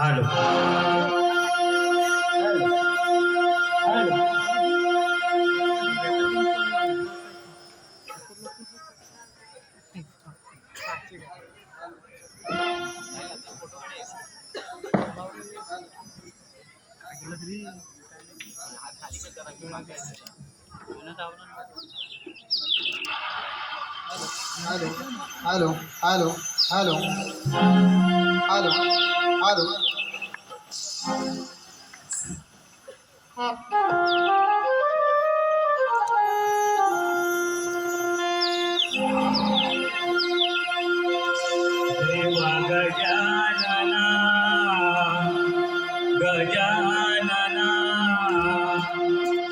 Hello hello hello hello hello hello देवा गजानना गजानना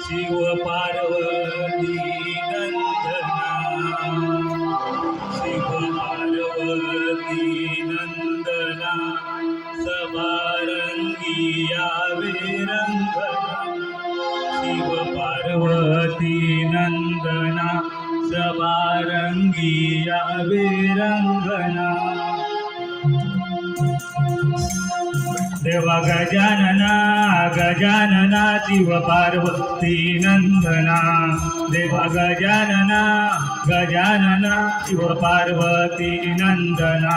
शिव पार्वती नंदना शिव पार्वती नंदना सबारंगी रंगना शिव पार्वती नंदना सबारंगी रंगना देवा गजानना गजानना शिव पार्वती नंदना देवा गजानना गजानना शिव पार्वती नंदना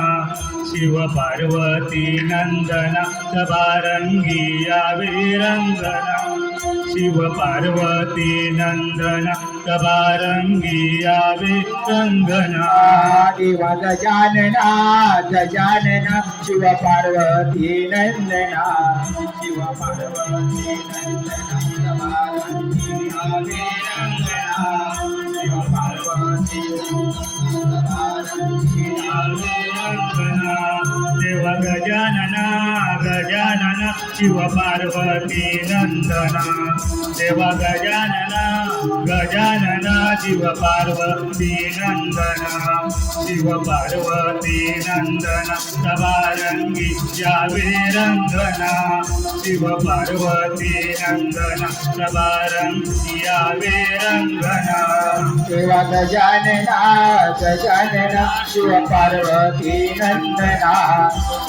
शिव पार्वती नंदना सबारंगी रंगना शिव पार्वती नंदना सबारंगी रंगना देवा गजानना गजानना शिव पार्वती नंदना शिव पार्वती नंदना सबारंगी रंगना शिव पार्वती सबारंगी रंगना देवा गजानना गजानना शिव पार्वती नंदना देवा गजानना गजानना शिव पार्वती नंदना शिव पार्वती नंदना सबारंगी रंगना शिव पार्वती नंदना सबारंगी रंगना देवा गजानना गजानना शिव पार्वती नंदना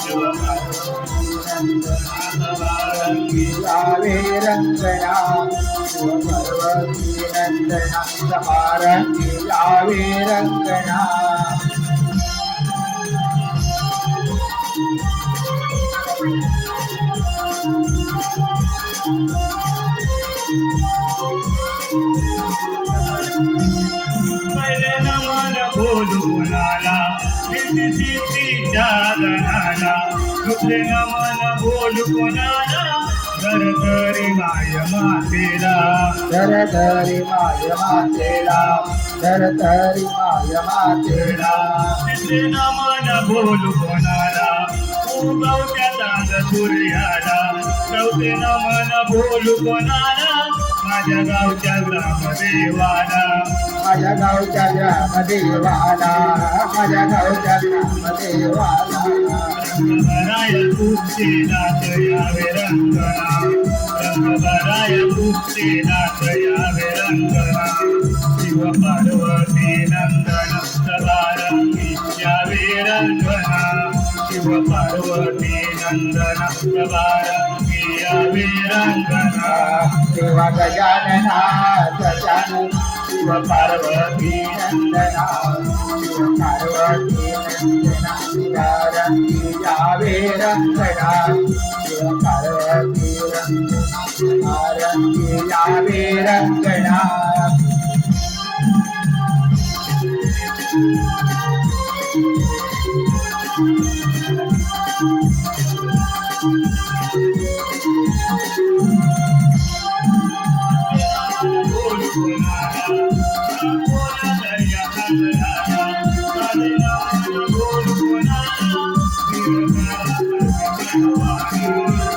शिव पार्वती रंगना शिव पार्वती नंदना सबारंगी रंगना पहिले नमन बोलू कुणाला सिद्धीच्या गणाला दुसरे नमन बोलू कुणाला धरधरी माय मातेला धरधरी माय मातेला धरधरी माय मातेला तिसरे नमन बोलू कोणाला उगवत्या चांद सूर्याला चौथे नमन बोलू कोणाला माझ्या गावच्या ग्रामदेवाला माझ्या गावच्या ग्रामदेवाला माझ्या गावच्या ग्रामदेवाला रंगभराय कुस्ती नाच यावे रंगना रंगभराय कुस्ती नाच यावे रंगना शिव पार्वती नंदना सबारंगी यावे रंगना शिव पार्वती नंदना सबारंगी यावे रंगना देवा गजानना गजानना शिव पार्वती नंदना शिव पार्वती नंदना सबारंगी रंगना शिव पार्वती नंदना सबारंगी रंगना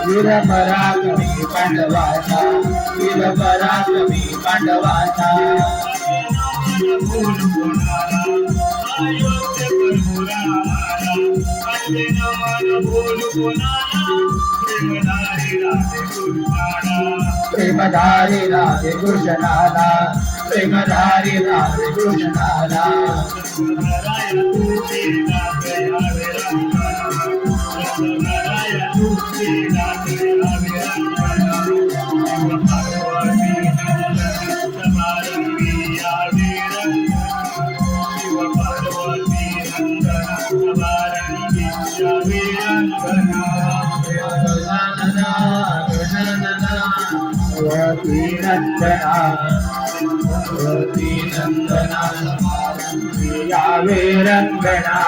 वीर पराक्रमी पांडवाचा वीर पराक्रमी पांडवाचा प्रेमधारी राधे कृष्णाला प्रेमधारी राधे कृष्णाला रंगभराय तुझे नाथ यावे रंगना शिव पार्वती नंदन समारंभी यावे रंगना शिव पार्वती नंदन समारंभी यावे रंगना पार्वती नंदना यावे रंगना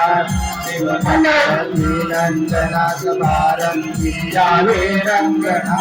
शिव पार्वती नंदना समारंभी यावे रंगना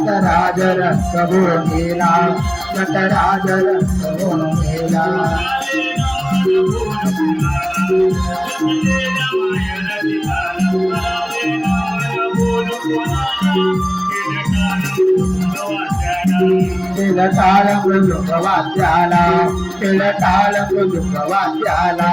नटराज रंगभूमीला नटराज रंगभूमीला तिलताळ मृदुंगवाद्याला तिलताळ मृदुंगवाद्याला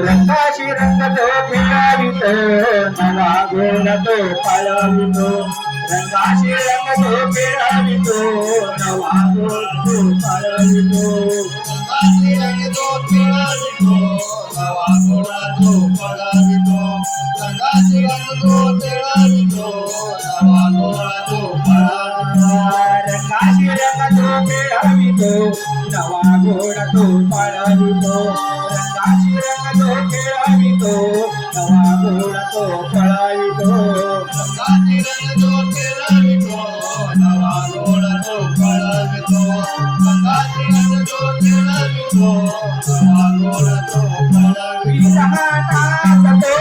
रंगाशी रंग तो खेळावितो नवा गोड तो पाळवितो रंगाशी रंग तो खेळावितो नवा गोड तो पाळवितो रंगाशी रंग तो खेळावितो नवा गोड तो पाळवितो रंगाशी रंग तो खेळावितो नवा गोड तो पाळवितो रंगाशी रंग तो खेळावितो नवा गोड तो पाळवितो रंगाशी रंग तो खेळावितो नवा गोड तो पळावितो रंगाशी रंग तो खेळावितो नवा गोड तो पळावितो रंगाशी रंग तो खेळावितो नवा गोड तो पळावितो विरहानात तो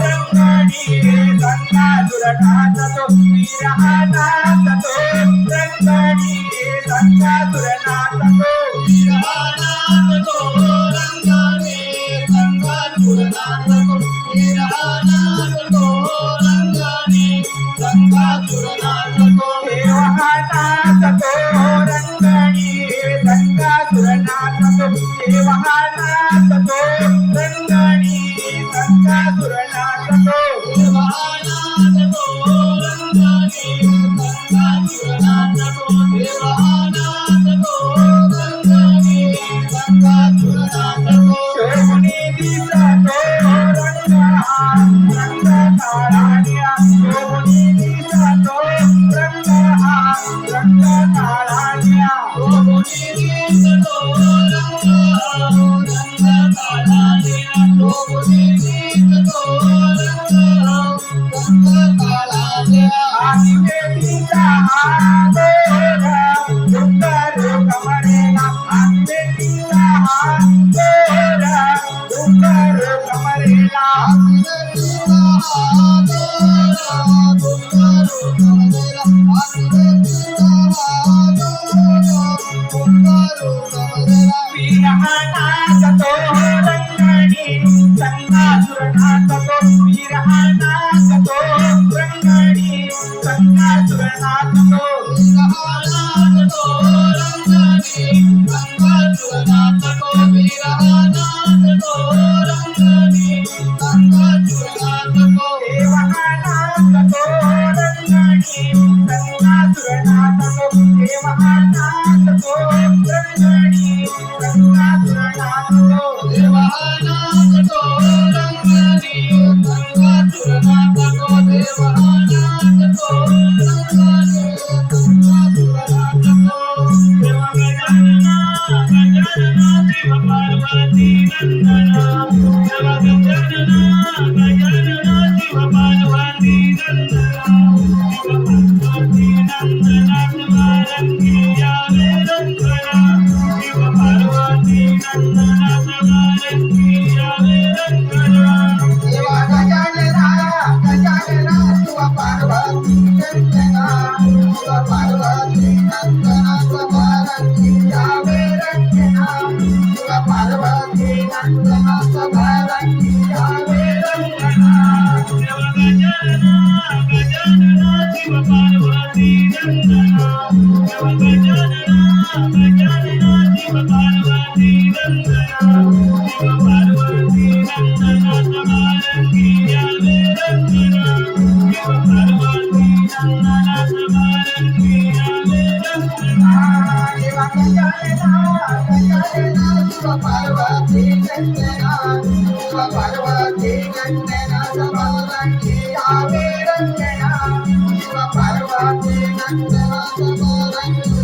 रंगणी गंगा दुरनाथ तो विरहानात तो रंगणी गंगा दुरनाथ तो विरहानात तो रंगणी गंगा दुरनाथ तो विरहानात तो रंगणी गंगा दुरनाथ तो देवहानात तो रंगणी गंगा दुरनाथ तो देवहानात तो रंगणी गंगा दुरनाथ तो देवहानात तो रंगणी गंगा दुरनाथ तो देवहानात तो रंगणी गंगा दुरनाथ तो शोभनी दिसतो रंग हा रंग काळानिया शोभनी दिसतो रंग हा रंग काळानिया शोभनी दिसतो रंग हा रंग काळानिया शोभनी दिसतो रंग हा रंग काळानिया आम्ही बेटीचा हा गोरा डोंगर कमरेला आम्ही बेटीचा हा गोरा डोंगर कमरेला आम्ही बेटीचा हा गोरा डोंगर कमरेला आम्ही बेटीचा हा गोरा डोंगर कमरेला विरहानात तो रंगणी संगासुरनाथ तो विरहानाथ तो रंगणी संगासुरनाथ तो विरहानाथ तो रंगणी संगासुरनाथ तो विरहानाथ तो रंगणी संगासुरनाथ तो देवहानाथ तो रंगणी शिव पार्वती नंदना समारंगी आवे रंजना शिव पार्वती नंदना समारंगी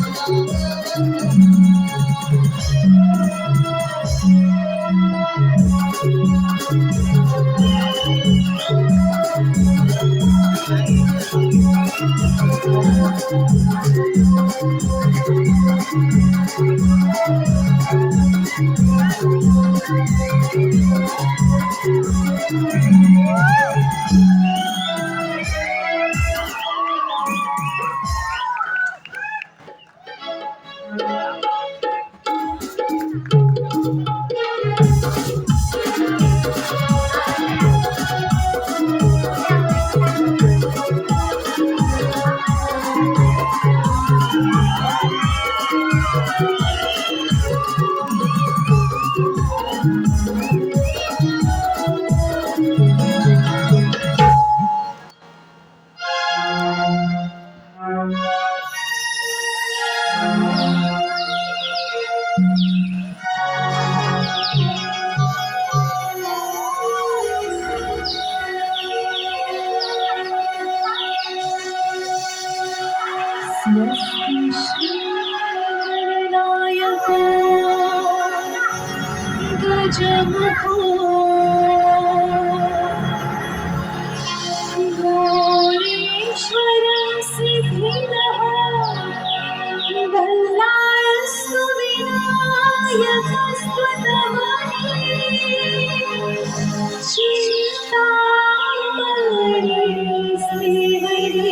गजमुखो गौरीश्वर सिद्धिदः बल्लास्तु विनायकस्त्वतमहि चिन्तामणि श्रीहरि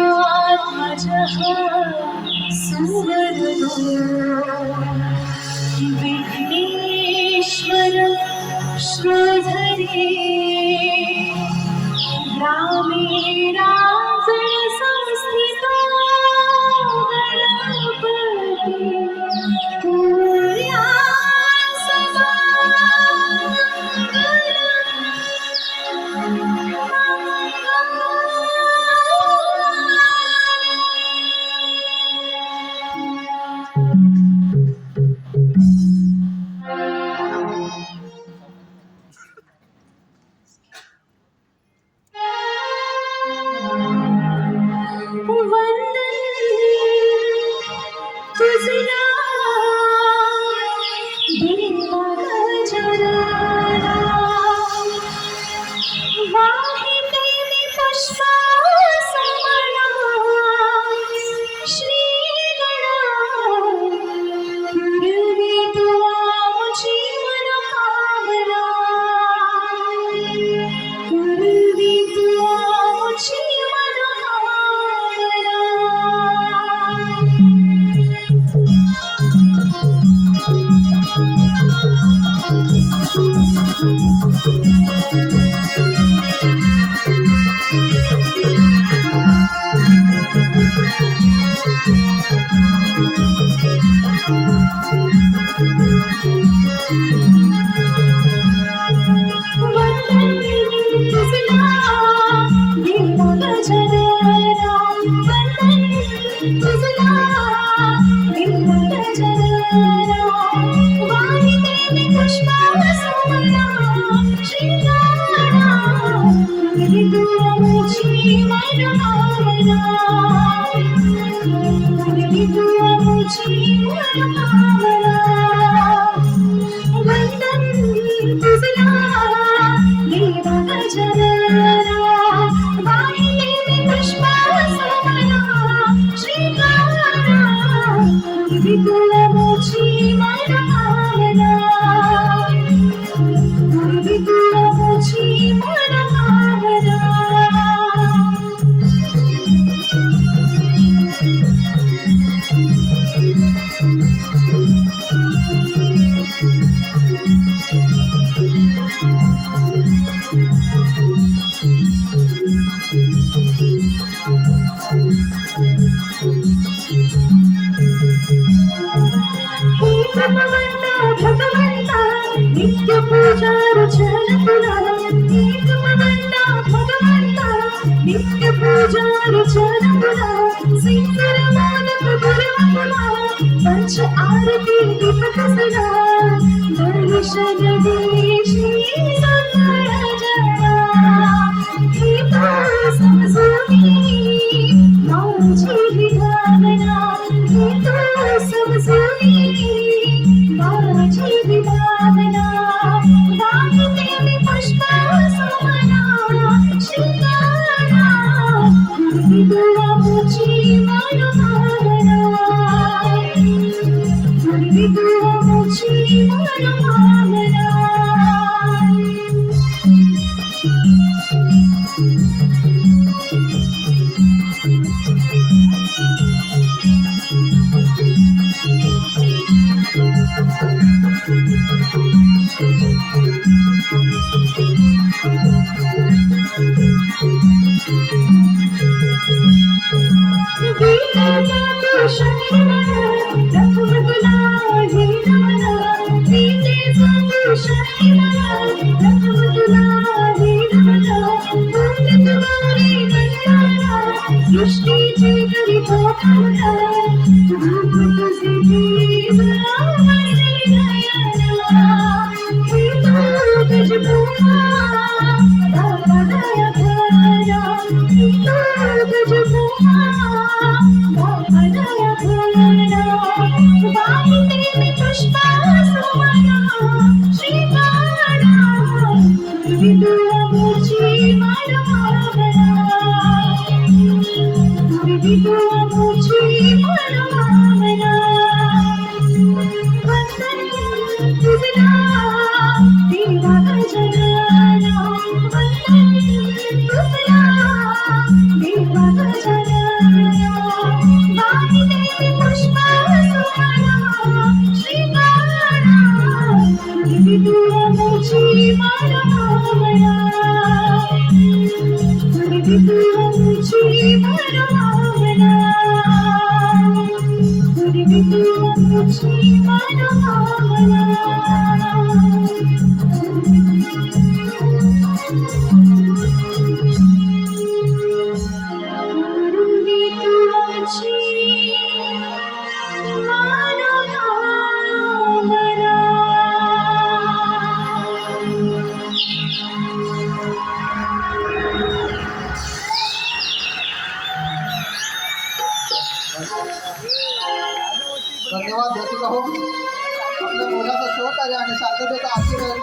ीजात्मजः सुवरदो विघ्नेश्वर श्रीधरे ग्रामे राजन संस्थितो गणपति पूर्या सदा पंच आरती दीपक सदा दर्शन देशी सकळ जगा हे तो समजूनी माझी विभावना हे तो समजूनी माझी विभावना वाहते मी पुष्प सुमना श्रीकारा पूर्वी तुला मुची मनभावना पूर्वी तुला मुची मनभावना सृष्टीचे तरी पोथाला रूप तुझे जीवना नयना हे तो गजभूमा दानया घरा हे तो गजभूमा दानया घरा वाहते मी पुष्प सुमना श्रीकारा पूर्वी तुला मुची मनभावना पूर्वी तुला मुची मनभावना वंदन तुझला देवा गजानना वंदन तुझला देवा गजानना वाहते मी पुष्प सुमना श्रीकारा पूर्वी तुला मुची मनभावना पूर्वी तुला मुची मनभावना पूर्वी तुला मुची मनभावना पूर्वी तुझी धन्यवाद रसिका हो आपल्या मुलाचा सहकार्य आणि शांततेचा आशीर्वाद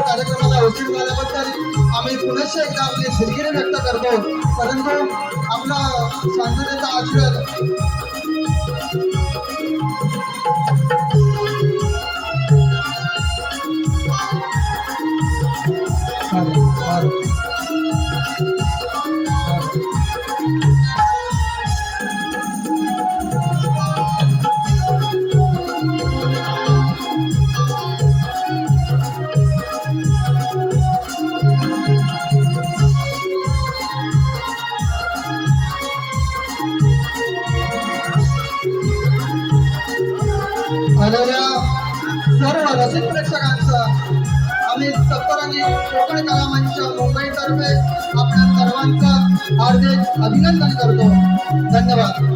कार्यक्रमाला उशीर झाल्याबद्दल आम्ही पुनश्च एकदा आपली दिलगिरी व्यक्त करतो परंतु आपला शांततेचा आशीर्वाद आलेल्या सर्व रसिक प्रेक्षकांचं आम्ही सत्तर आणि कोकण कला मंच मुंबईतर्फे आपल्या सर्वांचं हार्दिक अभिनंदन करतो. धन्यवाद.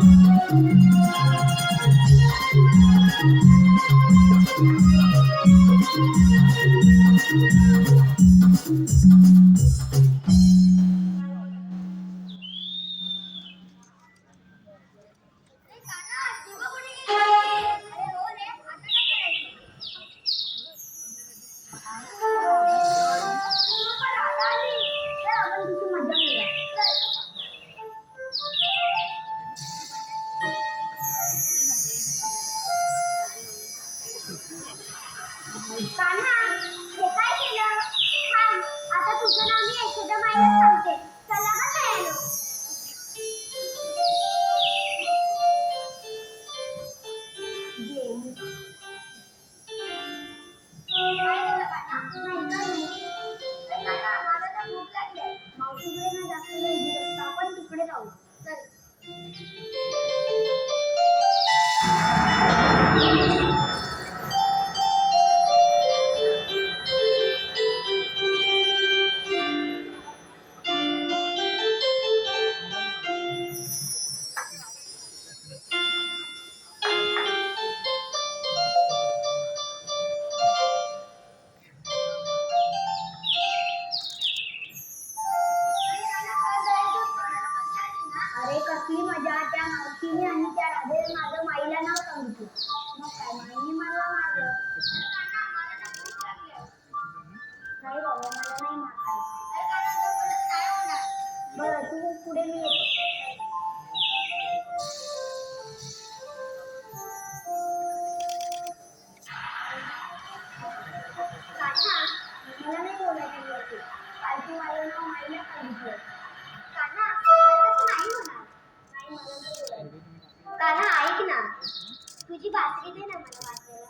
तुझी बासरी दे ना मला वाजवायला.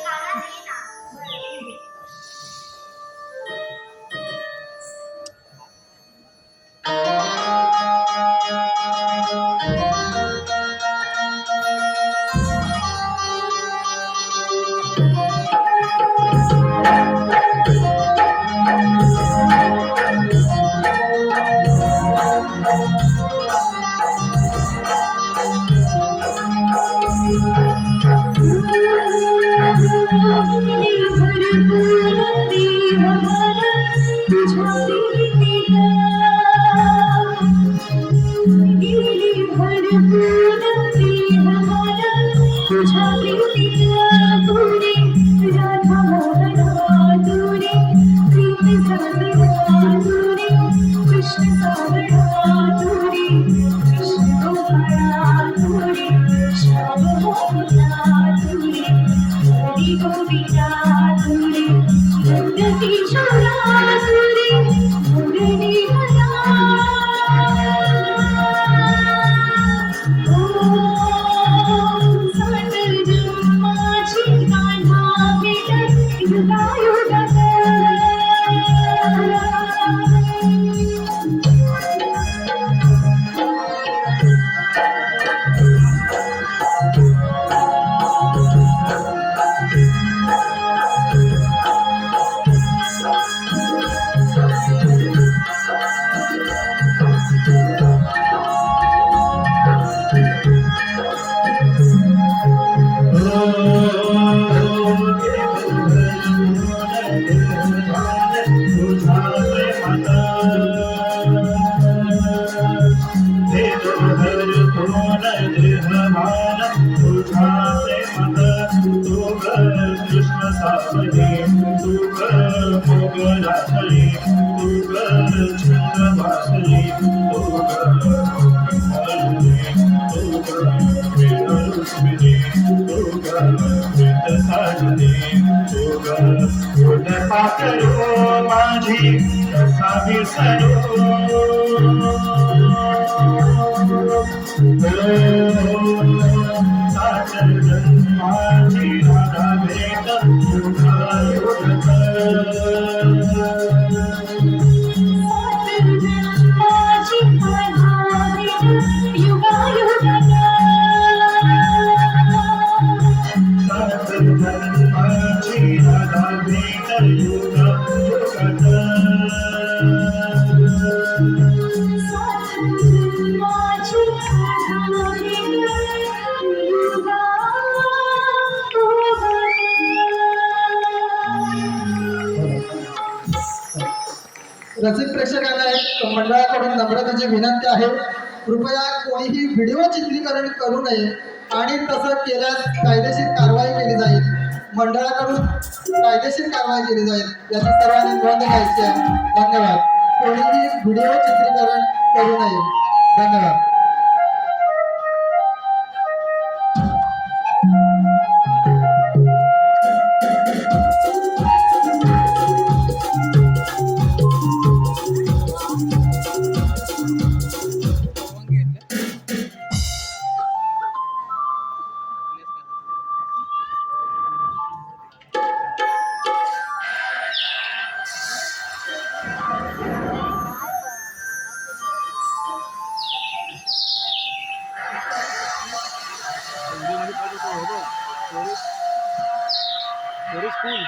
काना दे ना. बरं, दे. माझी कसा विसरू साजन जन्माची राधा भेट तुझा जन्माची राधा भेट युगा युगात रसिक प्रेक्षकांना एक मंडळाकडून नम्रतेची विनंती आहे, कृपया कोणीही व्हिडिओ चित्रीकरण करू नये आणि तसं केल्यास कायदेशीर कारवाई केली जाईल. मंडळाकडून कायदेशीर कारवाई केली जाईल याची सर्वांनी नोंद घ्यायची आहे. धन्यवाद. कोणीही व्हिडिओ चित्रीकरण करू नये. धन्यवाद. Very cool.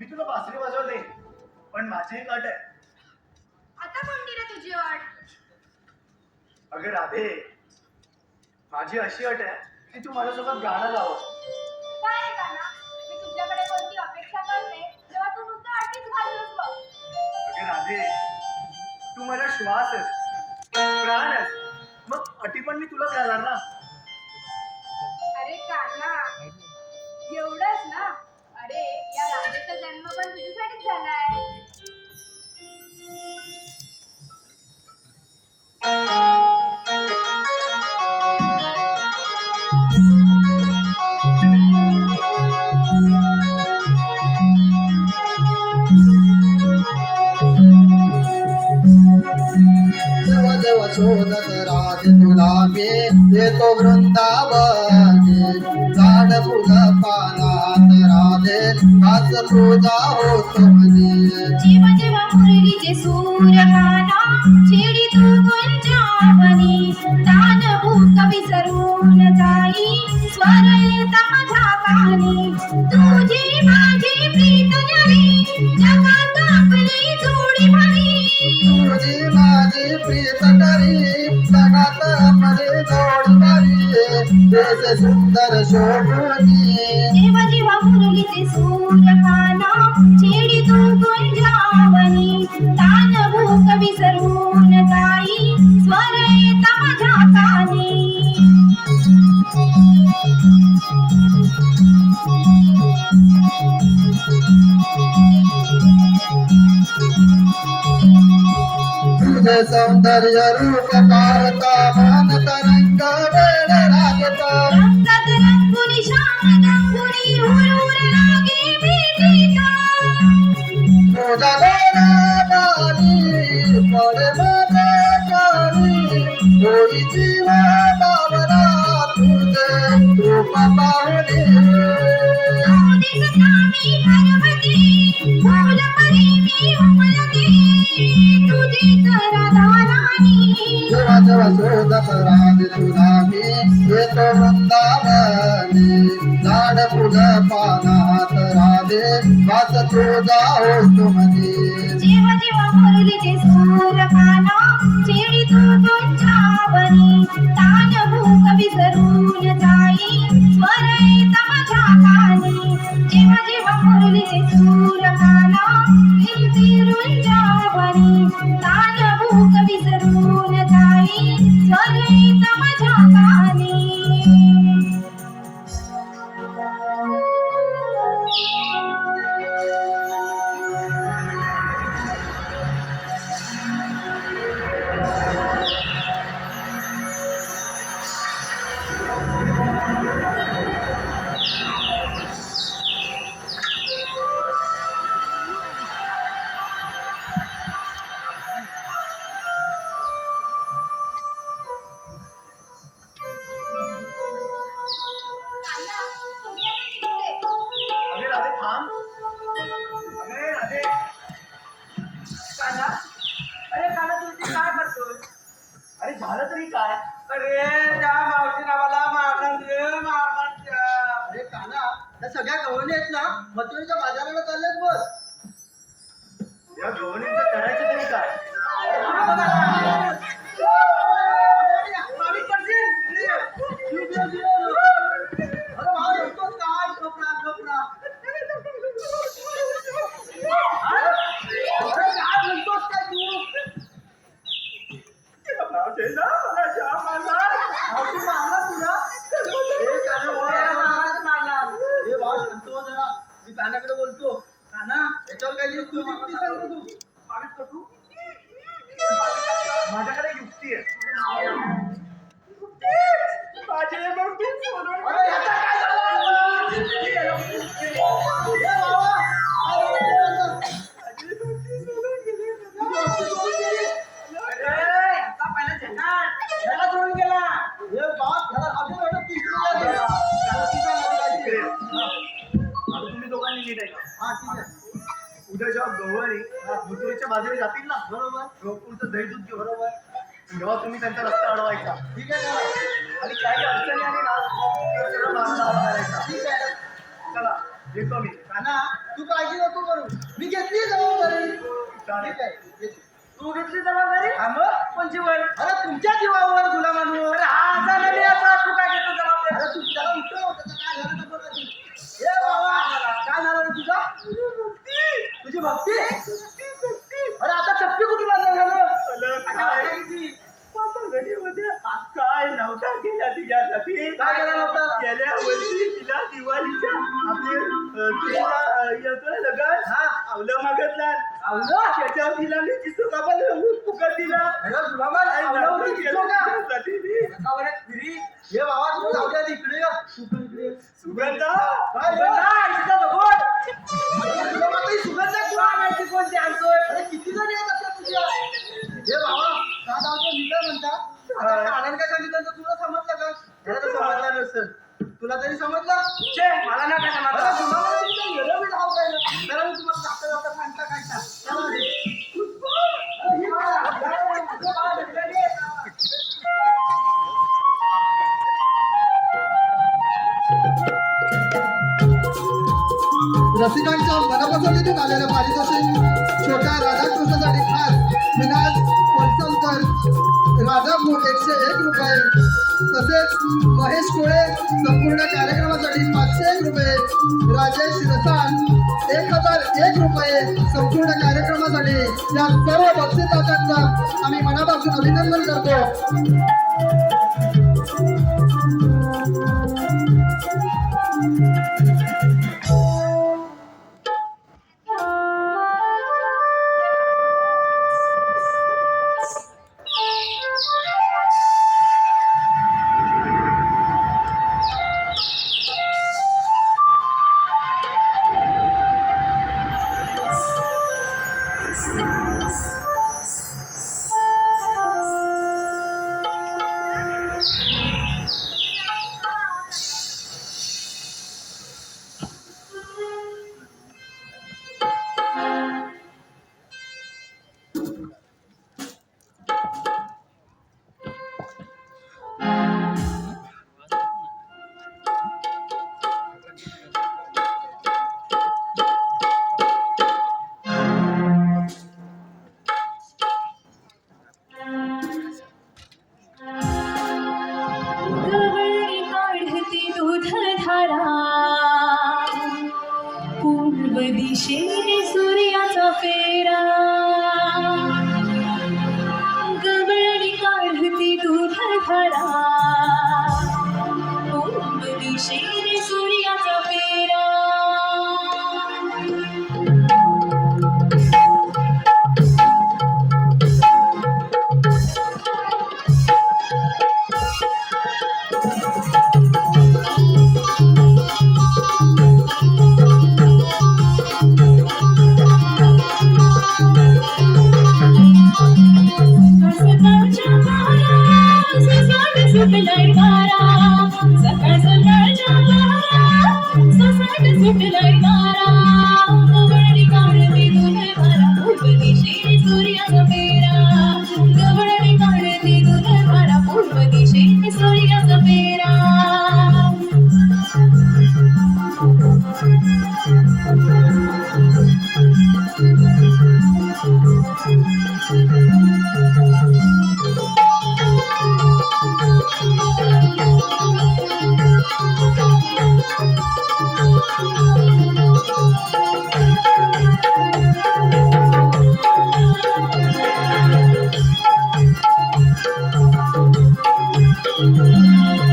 मी तुला बासरी वाजवते, पण माझी एक अट आहे. आता कोणती रे तुझी अट? अगं राधे, माझी अशी अट आहे की तू माझ्यासोबत गाणं गावं. काय रे गाणं? मी तुझ्याकडे कोणती अपेक्षा करते तेव्हा तू नुसतं अटीच घालतोस बघ. अगं राधे, तू माझा श्वास आहेस, प्राण आहेस, मग अटी पण मी तुलाच घालणार ना. अरे कान्हा, एवढंच ना? अरे या राधेचा जन्म पण तुझ्यासाठीच झालाय. देव देव शोधत राधे तुला मी येतो वृंदावनी झाड फुल पानात राधे हाच तुझा होतो म्हणे जीव जीव मुरलीचे सूर गाना छेडी तू गुंजावनी दान भूक विसरून जाई स्वर येता माझ्या कानी तुझी माझी प्रीत न्यारी जगात आपली जोडी भाई तुझी माझी प्रीत करी जगात आपली जोडी बारी देश सुंदर शोभूनी जीव जीव मुरलीचे सूर गाना छेडी तू गुंजावनी दान भूक विसरून जाई स्वर येता माझ्या कानी तुझे सौंदर्य रूप पाहता मन तरंग वेळ लागता रंगात रंगुनी श्याम रंगुनी हुरूर लागे भेटीचा तुझ्या डोळ्यावाली पडे माझे काळी होई जीव बावरा तुझे रूप पाहुणे दिस कामी हरवती फूल परी मी उमलते तुझी राधा राणी जेव्हा जेव्हा शोधत राधे तुला मी येतो वृंदावनी झाड फुल पानात राधे वास तुझा होतो म्हणे जीव जीव मुरलीचे सूर गाना छेडी तू गुंजावनी तान भूक विसरून जाई स्वर येता माझ्या कानी जीव जीव मुरलीचे सूर गाना फिरून जावनी तान भूक विसरून जाई स्वर येता माझ्या कानी कान्हा, तुम्ही आता निघते. अगं राधे थांब. अगं राधे, कान्हा, अरे कान्हा तू इथे काय करतोय? अरे झालं तरी काय? अरे त्या मावशीने आम्हाला मारणार रे मारणार त्या. अरे काना त्या सगळ्या गवळणी आहेत ना मथुरेच्या बाजाराला चालल्यात बघ या गवणींचं करायचं तरी काय? मामी पडशील. अरे भाऊ येतोच काय कपडा कपडा अरे काय म्हणतोस काय तू? मावशी ना, मला जाम मारला. मावशी मारणार तुला ए काना मारणार. ए भाऊ शांत हो जरा मी कानाकडे बोलतो काना याच्यावर काही युक्ती बिक्ती सांग तू मामीच कर तू. माझ्याकडे युक्ती आहे. माझी मोठी सोडून अरे ह्याचा काय झालं ए बाबा अरे आता पहिला झेंडाट. ह्याला सोडून गेला. हे बाप ह्याला अजून एवढं पिसलेलं आहे. त्याला पिसा मध्ये काय इकडे. ते. आता तुम्ही दोघांनी नीट ऐका. हा ठीक आहे उद्या जेव्हा गवळणी मथुरेच्या बाजारी जातील ना, बरोबर रोगपूरचं दही दूध घे, बरोबर, तेव्हा तुम्ही त्यांचा रस्ता अडवायचा ठीक आहे ना आणि काही अडचणी आली ना तर सरळ मार्ग करायचा. ठीक आहे चला देतो मी. काना तू काळजी नको करू, मी घेतली जबाबदारी. चालेल. ठीक आहे, घेतली. तू घेतली जबाबदारी हा मग? कोणची वर अरे तुमच्या जीवावर गुलामांवर. अरे हा असा नाही असा तू काय घेतो जबाबदारी अरे तू त्याला उठव, त्याचं काय झालं तर बघा तू. ए बाबा, काय झालं रे तुझा? तुझी भक्ती? अरे आता चप्पी कुठून आणलं झालं? काय नव्हता केला तिच्यासाठी. काय केलं नव्हतं? गेल्या वर्षी तिला दिवाळीच्या आपली तिला येतो ना लगन हा. आवलं मागितला. आवलं? त्याच्यावर तिला मी तिथं बाबा फुकट दिला. अरे गुलामा, काय आवलं नव्हतं होती केलं तिथं का? तिच्यासाठी मी. नका बरं, फिरी. ये बाबा तू जाऊ दे इकडे ये. तू पण इकडे ये. सुगंधा काय रे? इथं बघून अरे तुला मात्र ही सुगंध आहे, तुला माहिती कोणती आणतोय? अरे किती जण येत असतात तुझ्या? हे बाबा, का धावतो लिडर म्हणतात? आता कानाने काय सांगितलं तर तुला समजलं का? त्याला तर समजलं नसेल. तुला तरी समजलं? छे मला ना काय अरे समजलं तुम्हाला तुमचं येडं बिडं हाव काय रे? जरा मी तुम्हाला जाता जाता सांगता काय सांग. चला रे. अरे हे बघा, हे बघा, भेटलेली आहे का? रसिकांच्या मनपसंतीतून आलेल्या पारितोषिक छोट्या राधाकृष्णासाठी खास विनाश कोलसमकर राजापूर 101 रुपये, तसेच महेश कोळे संपूर्ण कार्यक्रमासाठी 501 रुपये, राजेश रसाळ 1001 रुपये संपूर्ण कार्यक्रमासाठी या सर्व बक्षिसांचा आम्ही मनापासून अभिनंदन करतो. गवळी काढती दूधधारा, पूर्व दिशेने सूर्याचा फेरा. गवळी काढती दूधधारा, पूर्व दिशेने सूर्याचा फेरा. सकाळच्या बारा, ससाट सुटलाय वारा. सकाळ सकाळच्या बारा, ससाट सुटलाय वारा. गवळणी काढती दूधधारा, पूर्व दिशेने सूर्याचा फेरा. गवळणी काढती दूधधारा, पूर्व दिशेने सूर्याचा फेरा.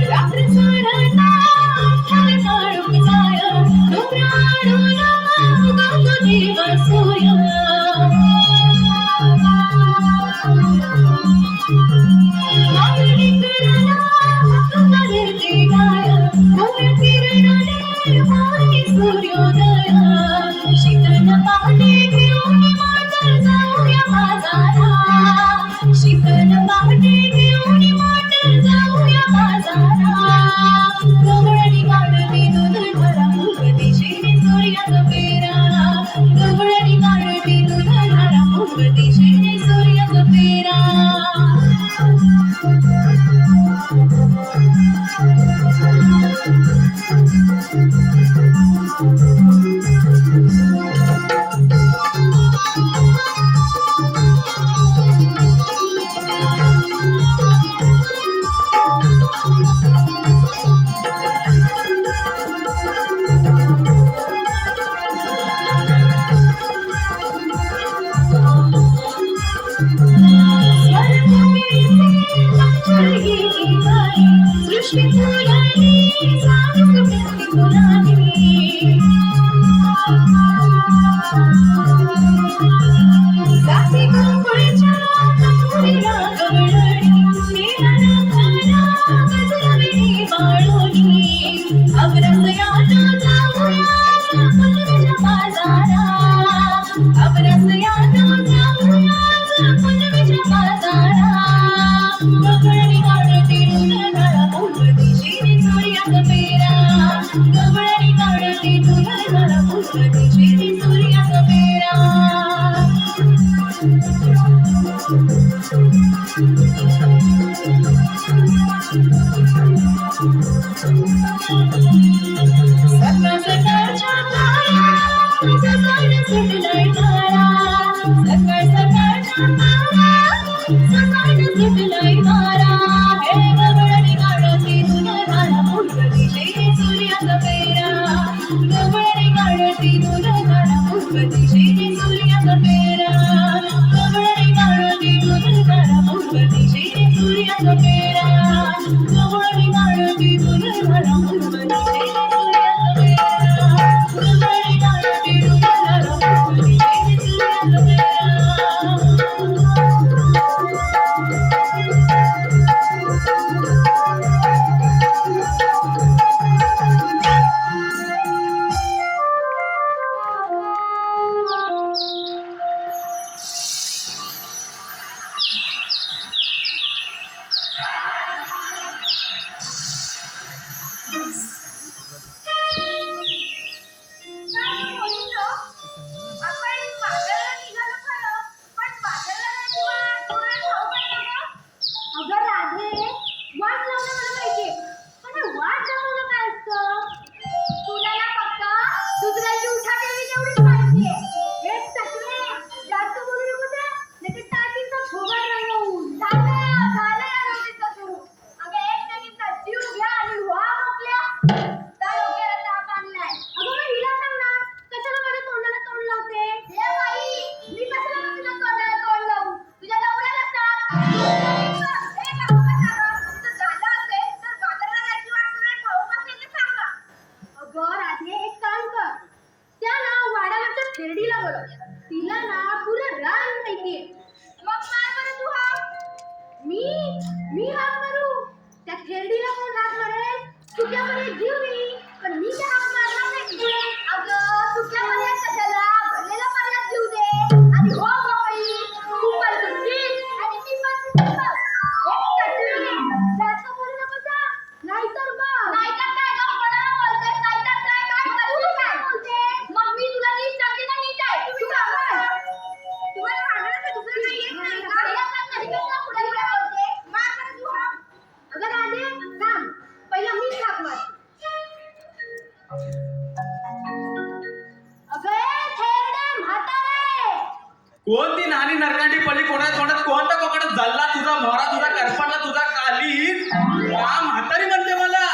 रात्र सारता काळोख जाया, डोंगराळून उगवतो दिवा सूर्य. झाला पूर्व दिशेने सूर्याचा फेरा सकाळ सकाळच्या तारा सकाळ सुटलाय तारा सकाळ सकाळच्या तारा सकाळ सुटलाय तारा हे गवळणी गाडती तुझ्या झाला पूर्व दिशेने सूर्याचा फेरा गवळणी गाडती तुझ्या झाला पूर्व दिशेने सूर्याचा फेरा गवळणी गाडती तुझ्या झाला पूर्व दिशेने सूर्याचा फेरा गवळणी गाडती तुझ्या झाला पूर्व दिशेने सूर्याचा फेरा गवळणी गाडती तुझ्या झाला पूर्व दिशेने सूर्याचा फेरा थेरडीला बोलव तिला ना पुरं रान माहितीये मग काय बरं तू हाक मी हाक मारू त्या थेरडीला कोण हाक मारेल तुझ्यामध्ये जीव मी पण मी त्या हाक मारणार नाही अगं तुझ्यामध्ये कशाला भरलेला पाण्यात जीव दे आणि हो बाई तू पण सुट्टीस आणि मी पण सुट्टीस एक कटली जास्त बोलू नको जा नाहीतर काय गं कोणाला बोलतेस नाहीतर काय तू काय बोलते मग मी तुला नीट सांगते ना नीट आहे तू सांग तुम्हाला भांडणं तर दुसरं काही येत नाही का पहिला सांग नाही कसं पुढे बोलते मार बरं तू हा अगं राधे थांब पहिला मीच हाक मार अगं थेरडे म्हातारे कोणती नानी नरकांडी पडली कोणाच्या तोंडात कोणता कोकणात जल्ला तुझा मोरा तुझा करपणला तुझा कालीन का म्हातारी म्हणते मला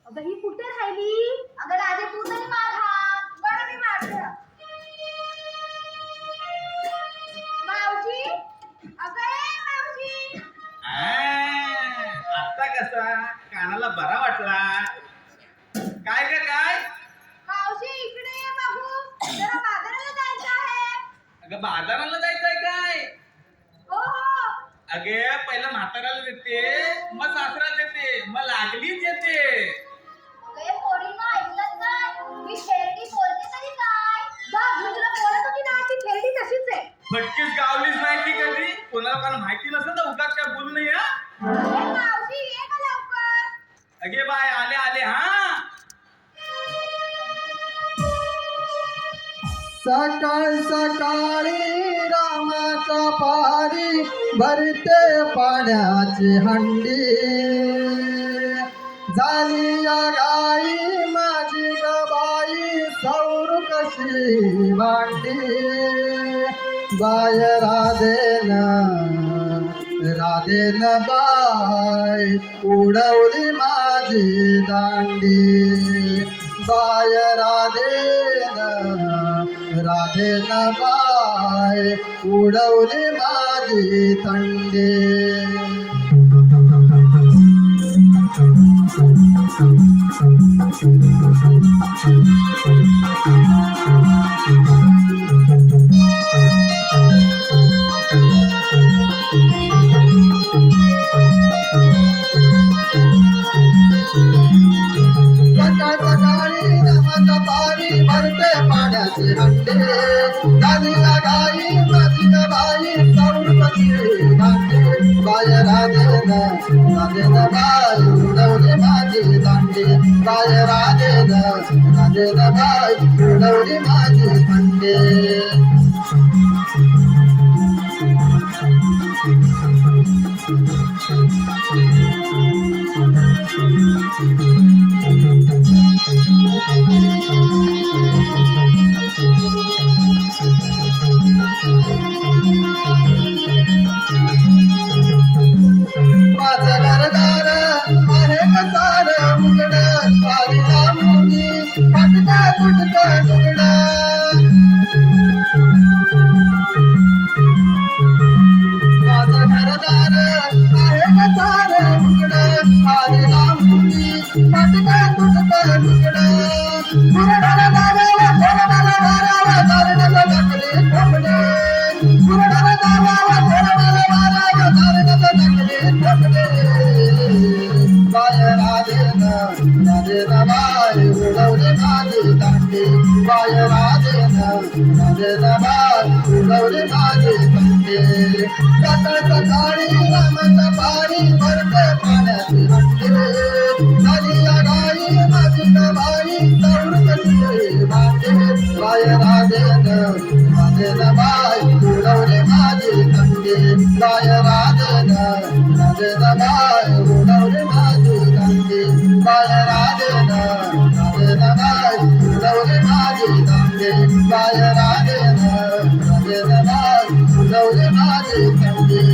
अगं ही कुठे राहिली अगं राजे तू तरी मार हात बरं मी मारते मावशी अगं मावशी आता कसा कानाला बरा वाटला काय ग काय मावशी इकडे ये बाबू जरा बाजाराला जायचं आहे अगं बाजाराला जायचंय काय हो हो अगे पहिला म्हाताराला देते मग सासऱ्याला देते मग लागलीच येते अगं पोरींनो ऐकलंच काय मी थेरडी बोलते तरी काय बघ मी तुला बोलत होती ना ती थेरडी तशीच आहे फटकीच गावलीच नाही की कधी कोणाला कोणाला माहिती नसतं तर उगाच काय बोलू नये हा ए मावशी ये का लवकर अगे बाय आले आले हा सकाळ सकाळी रामाच्या पारी भरते पाण्याची हंडी झाली या गाई माझी गबाई सौर कशी भांडी बाय राधेन राधेन बाय उडवली माझी दांडी बाय राधेन राधेन बाय उडवली माझी थंडी सकाळ सकाळी रामाच्या पारी भरते पाण्याची हंडे झाली गाई माझी बाई कशी दांडे बाय राधेन राधेन बाय उडवली माझी दांडे बाय राधेन राधेन बाय उडवली माझी दांडे माझं घरदार आहे कसार उघड वारीला मुली फटका फुटका लुगड माझं घरदार आहे कसार उघड वारीला मुली फटका फुटका लुगड गुरडाला दाराला घोरडाला दाराला दारडाला टाकले ठोकले गुरडाला दाराला घोरडाला दाराला दारडाला टाकले ठोकले बाय राधेन राधेन बाय उडवले माझे दांडे बाय राधेन राधेन बाय उडवले माझे दांडे सकाळ सकाळी रामाचा पाणी भरते पाण्याचे हंडे झाली गाई माझी कमाई दौड कशी भांडे बाय राधेन राधेन बाय उडवले माझे दांडे बाय राधेन राधेन बाय उडवले माझे दांडे बाय राधेन राधेन बाय उडवले माझे दांडे बाय राधेन राधेन बाय उडवले माझे दांडे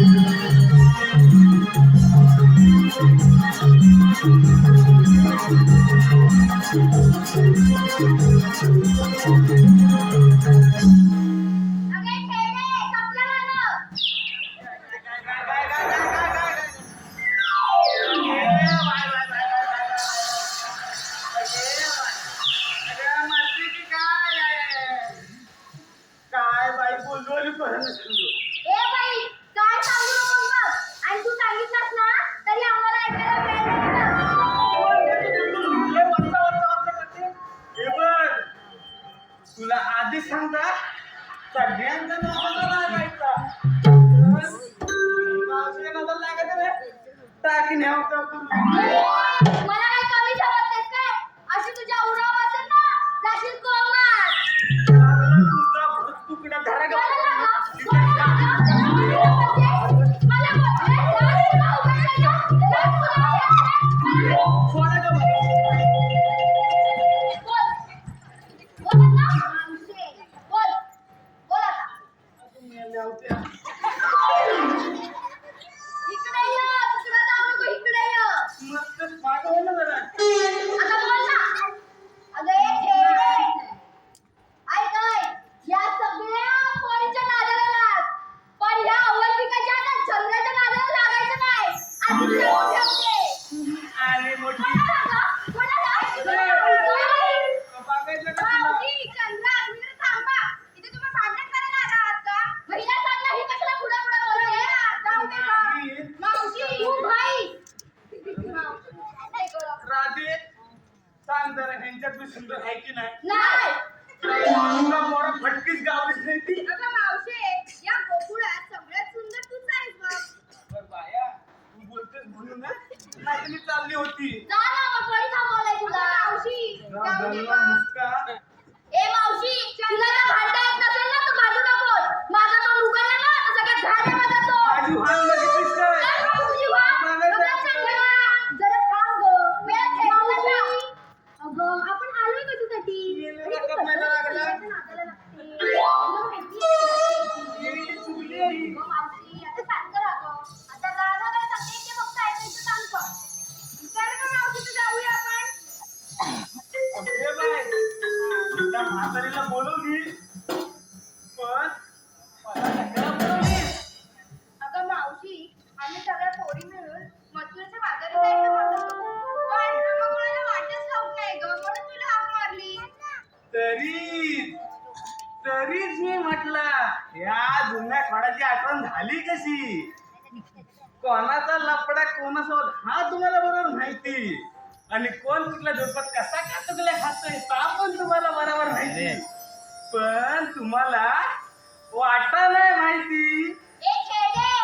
अगे खेडे संपलं गाणं. काय बाई बोललो पण ए बाई काय सांगू नको बघ. आणि तू सांगितलंस ना तरी आम्हाला ऐकायला मिळेल. तुला आधीच सांगता सगळ्यांचा नावाला लागायचा मावशीच्या नावाला लागायचं रे टाकी न्यावता मला काही कमी समजतेस काय? अशी तुझ्या उराव असेल ना जाशील कोमात. तुझा भूत तुकडा धरा गा सोडा गा मस्त पागल ना जरा आले मोठी बघायचं का तुला राधे सांग जरा ह्यांच्यात मी सुंदर आहे की नाही तुला मोरा फटकीच गावलीच नाही ती बरं बाया तू बोलतेस म्हणून ना नाही मी चालली होती मुस्का ए मावशी तुला जर भांडता येत नसेल ना तर भांडू नको. माझा तो उघडला ना तर सगळ्या घाण्यामध्ये तो. माझी व्हायला घेतलीस काय ए मावशी वा, सगळ्यात चांगलं. जरा थांब गं. वेळ ठेवला ना. अगं आपण आलोय कशासाठी? येलेला कपायला लागला. नादाला लागते. तुला माहिती आहे? येली चुकली आहे ही. अगं मावशी आता शांत रहा गं. आता राधा काय सांगते ते फक्त ऐकायचं काम कर. चल गं मावशी तर जाऊया आपण. ए बाय त्या म्हातारीला बोलवली पण मला कशाला बोलवली अगं मावशी आम्ही सगळ्या पोरी मिळून मथुरेच्या बाजारात जायचं म्हणत होतो. पण आम्हा कोणाला वाटच लावून नाही गं म्हणून तुला हाक मारली. तरीच मी म्हटलं या जुन्या खोडाची आठवण झाली कशी कोणाचा लफडा कोणासोबत हा तुम्हाला बरोबर माहिती आणि कोण कुठल्या झोपत कसा काटकल्या खातोय ता पण तुम्हाला बरोबर माहिती पण तुम्हाला वाटा नाही माहिती ए खेडे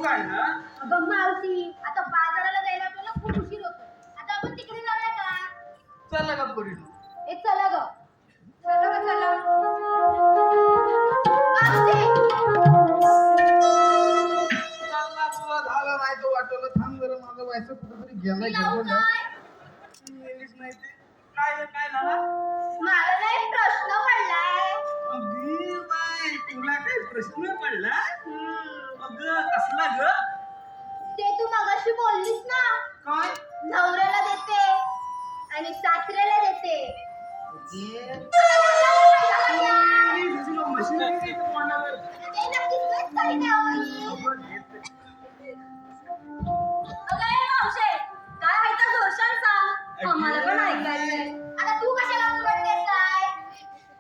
काय ना अगं मावशी आता बाजाराला जायला आपल्याला खूप उशीर होतो. आता आपण तिकडे जाऊया का? चला का पोरी ए चला ग चला ग चला मावशी चला तुला झालं नाही तो वाटवलं थांब जरा माझं व्हायचं कुठेतरी गेलाय लावू गडबड काय? गेलीच नाही ते काय झालं मला ना एक प्रश्न पडलाय. अगदी बाय तुला काय प्रश्न पडला हम्म. अगं कसला ग ते तू मगाशी बोललीस ना काय नवऱ्याला देते आणि सासऱ्याला देते. मशीनरी मनावर ते नक्कीच तेच करीत आहे होई. अगं ए मावशे, काय आहे तर जोरशान सांग. आम्हाला पण ऐकायचंय. आता तू कशाला उघडतेस काय?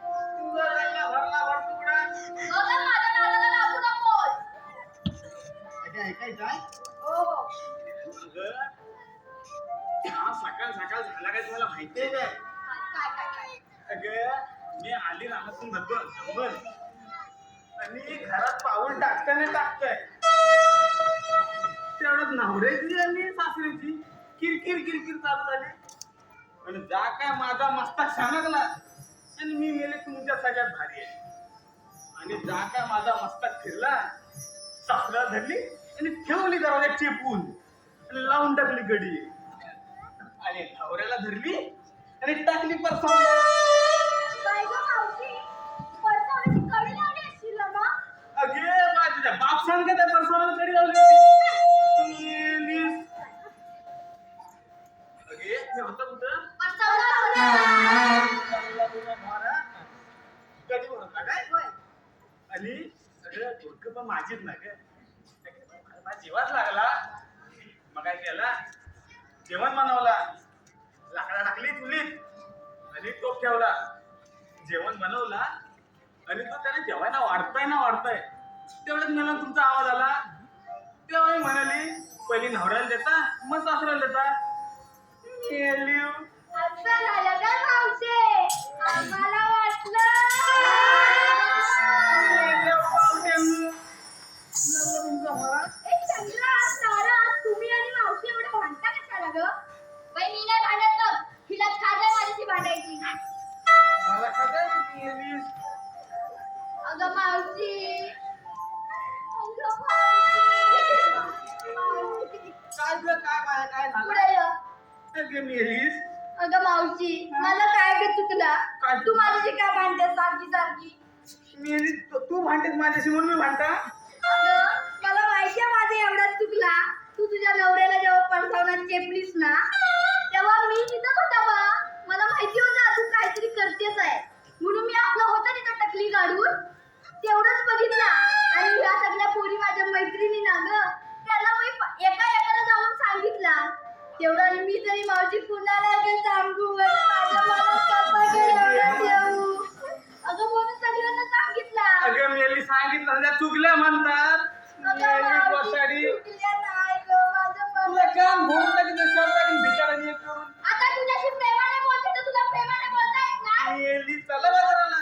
तुझा रंगा भरला भर तुकडा अगं माझ्या नादाला लागू नकोस. ऐकाय काय हो हो. अगं हा सकाळ सकाळ झाला काय तुम्हाला माहितीये काय काय काय काय? अगं मी आली रानातून बरोबर आणि घरात पाऊल टाकतोय तेवढ्यात नवऱ्याची आणि सासऱ्याची किरकिर चालू झाली आणि जा काय माझा मस्तक सणकला आणि मी मेले तुमच्या सगळ्यात भारी आहे आणि जा काय माझा मस्तक फिरला सासरा धरली आणि ठेवली दरवाजा चेपून आणि लावून टाकली गडी आणि नवऱ्याला धरली आणि टाकली परसा काय गं मावशी? परसावण्याची कडी लावली असशील ना मग? अगे बाय तुझ्या बाप सांग का त्या परसाला कडी लावली होती मेलीस. अगे मी होता कुठं कधी होता काय होय. आणि अगं डोकं पण माझीच ना ग मला जेवाच लागला मग काय केला जेवण बनवला लाकडा टाकली चुलीत आणि टोप ठेवला जेवण बनवला आणि तो त्याने जेवायला वाढताय तेवढ्यात मला तुमचा आवाज आला तेव्हा मी म्हणाली पहिली नवऱ्याला देता मग सासऱ्याला देता मेली. असं झालं का मावशे? आम्हाला वाटलं. तुमचा मला ए चंद्रा, तारा, तुम्ही आणि मावशी एवढं भांडता कशाला गं? बाई मी नाही भांडत बघ. हिलाच खाजाय माझ्याशी भांडायची. मला खाताय मेलीस. अगं मावशी. अगं मावशी. काय ग काय झालं पुढे ये. अगं मेलीस. अगं मावशी, मला काय ग चुकला? काय तू माझ्याशी काय भांडतेस सारखी? मेलीस तू भांडतेस माझ्याशी म्हणून मी भांडता अगं, मला माहितीये माझं एवढंच चुकला. तू तुझ्या नवऱ्याला जेव्हा पडसावण्यात चेपलीस ना तेव्हा मी तिथंच होता बा. मला माहिती होतं तू काहीतरी करतेस आहे म्हणून मी आपलं होतं तिथं टकली काढून तेवढंच बघितला आणि ह्या सगळ्या पोरी माझ्या मैत्रिणी ना ग त्याला मी एकाला जाऊन सांगितला तेवढं आणि मी तरी मावशी कुणाला गे सांगू आणि माझ्या मनात कसं गे एवढं ठेवू. अगं म्हणून सगळ्यांना सांगितला. अगं मेली सांगितलं त्या चुकल्या म्हणतात अगं मेली मावशी, वसाडी चुकल्या नाही गं, माझं तुला मनात. काम भरून टाकी शॉर्ट टाकीन भिकाडाने एक करून आता तुझ्याशी प्रेमाने बोलते तर तुला प्रेमाने बोलता येत नाही. मेली चला बाजाराला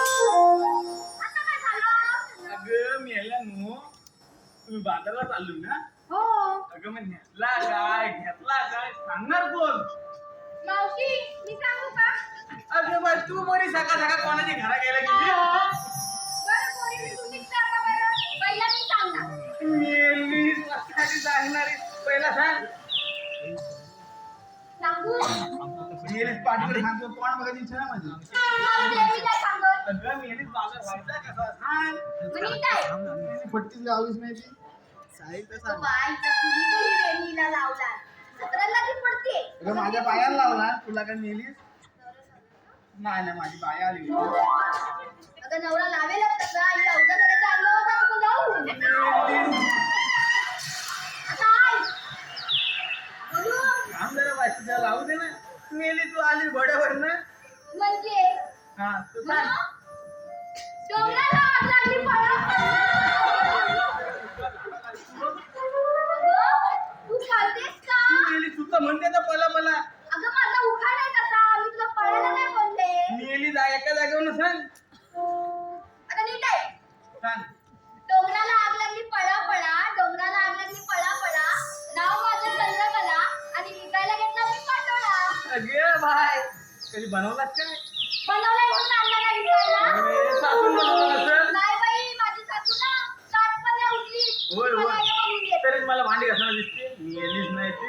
आता काय झालं? अगं मेल्या नो तुम्ही बाजाराला चाललो ना हो अगं मग घेतला काय सांगणार कोण मावशी मी सांगू का? अगं बाय तू बरी सकाळ कोणाची घरा गेला गेली बरं पोरी मी तुम्हीच सांगा बरं. पहिला मी सांगणार. मेली वसाडी सांगणारी पहिला सांग सांगू? मेलीच पाठीवर सांगतो कोण बघायची इच्छा नाही माझी मावशी, मी काय सांगत? अगं मेलीच बाजार व्हायचा कसा सांग म्हणजे काय? पट्टी लावलीच नाही ती तो बाईचा कुणीतरी वेणीला लावला. सतराला ती पडते. अगं माझ्या पायाला लावला तुला काय मेलीस नाही माझी बाया आली अगं नवरा लावेलच तसा आई अवघाकडे चाललं होतं नको जाऊ. आता आई. बोलू. थांब जरा बायको त्याला लावू दे ना मेली तू आली भड्यावर ना म्हणजे हा तू सांग डोंगराला आग लागली पळा. अगं, तू चालते कधी बनवलात काय बनवलंय म्हणून आणला काय विकायला? अरे, सासून बनवलं नसेल. नाही बाई, माझी सासू ना ताट पण नाही उचली. होय मला होय हे बनवून देते. तरीच मला भांडी घासणं दिसते मी येलीच नाही ती.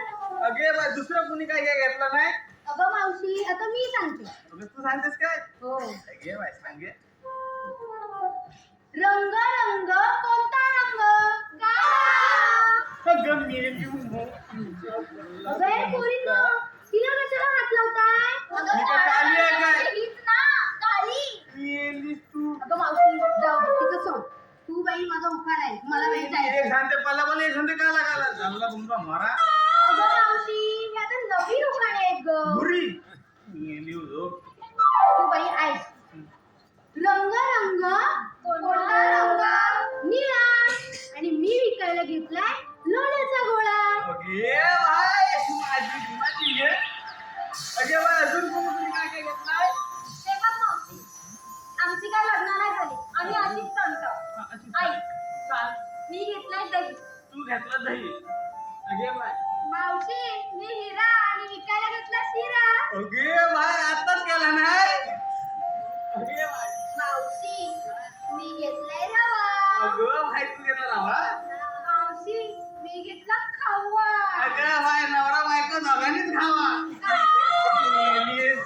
अगे बाय दुसरं कुणी काय काय घेतलं नाही अगं मावशी, आता मी सांगते. अगं, तू सांगतेस काय हो. घे बाय सांगे रंग रंग कोणता रंग? काळा. अगं मेली अगं हे पोरींनो, तिला कशाला हात लावताय? अगं मी काय काळी आहे काय? हीच ना, काळी. मेलीस तू अगं मावशी, जाऊ दे, तिचं सोड. तू बाई माझा उखाण आहे, मला वेळ एक जायचं. सांगते पल्ला मला एक सांगते का लागायला जमला तुमचा मारा अगं मावशी, मी आता नवीन उखाणे आहेत ग. बुरी मेली हो तू बाई ऐक. रंग रंग कोणता रंग? निळा. आणि मी विकायला घेतलाय लोण्याचा गोळा. अगे बाय माझी माझी घे अगे बाय अजून कोणी काय काय घेतलाय ते बघ मावशी, आमची काय लग्न नाही झाली, आम्ही अशीच सांगतो. ऐक, मी घेतलाय दही. तू घेतला दही अगे बाय मावशी, मी हिरा आणि विकायला घेतला शिरा. अगे बाय आताच केला नाही अगे बाय मावशी, मी घेतलाय रवा. अगं बाय तू घेतला राहा मावशी, मी घेतला खवा. अगं बाय नवरा बायको दोघांनीच खावा मेलीस.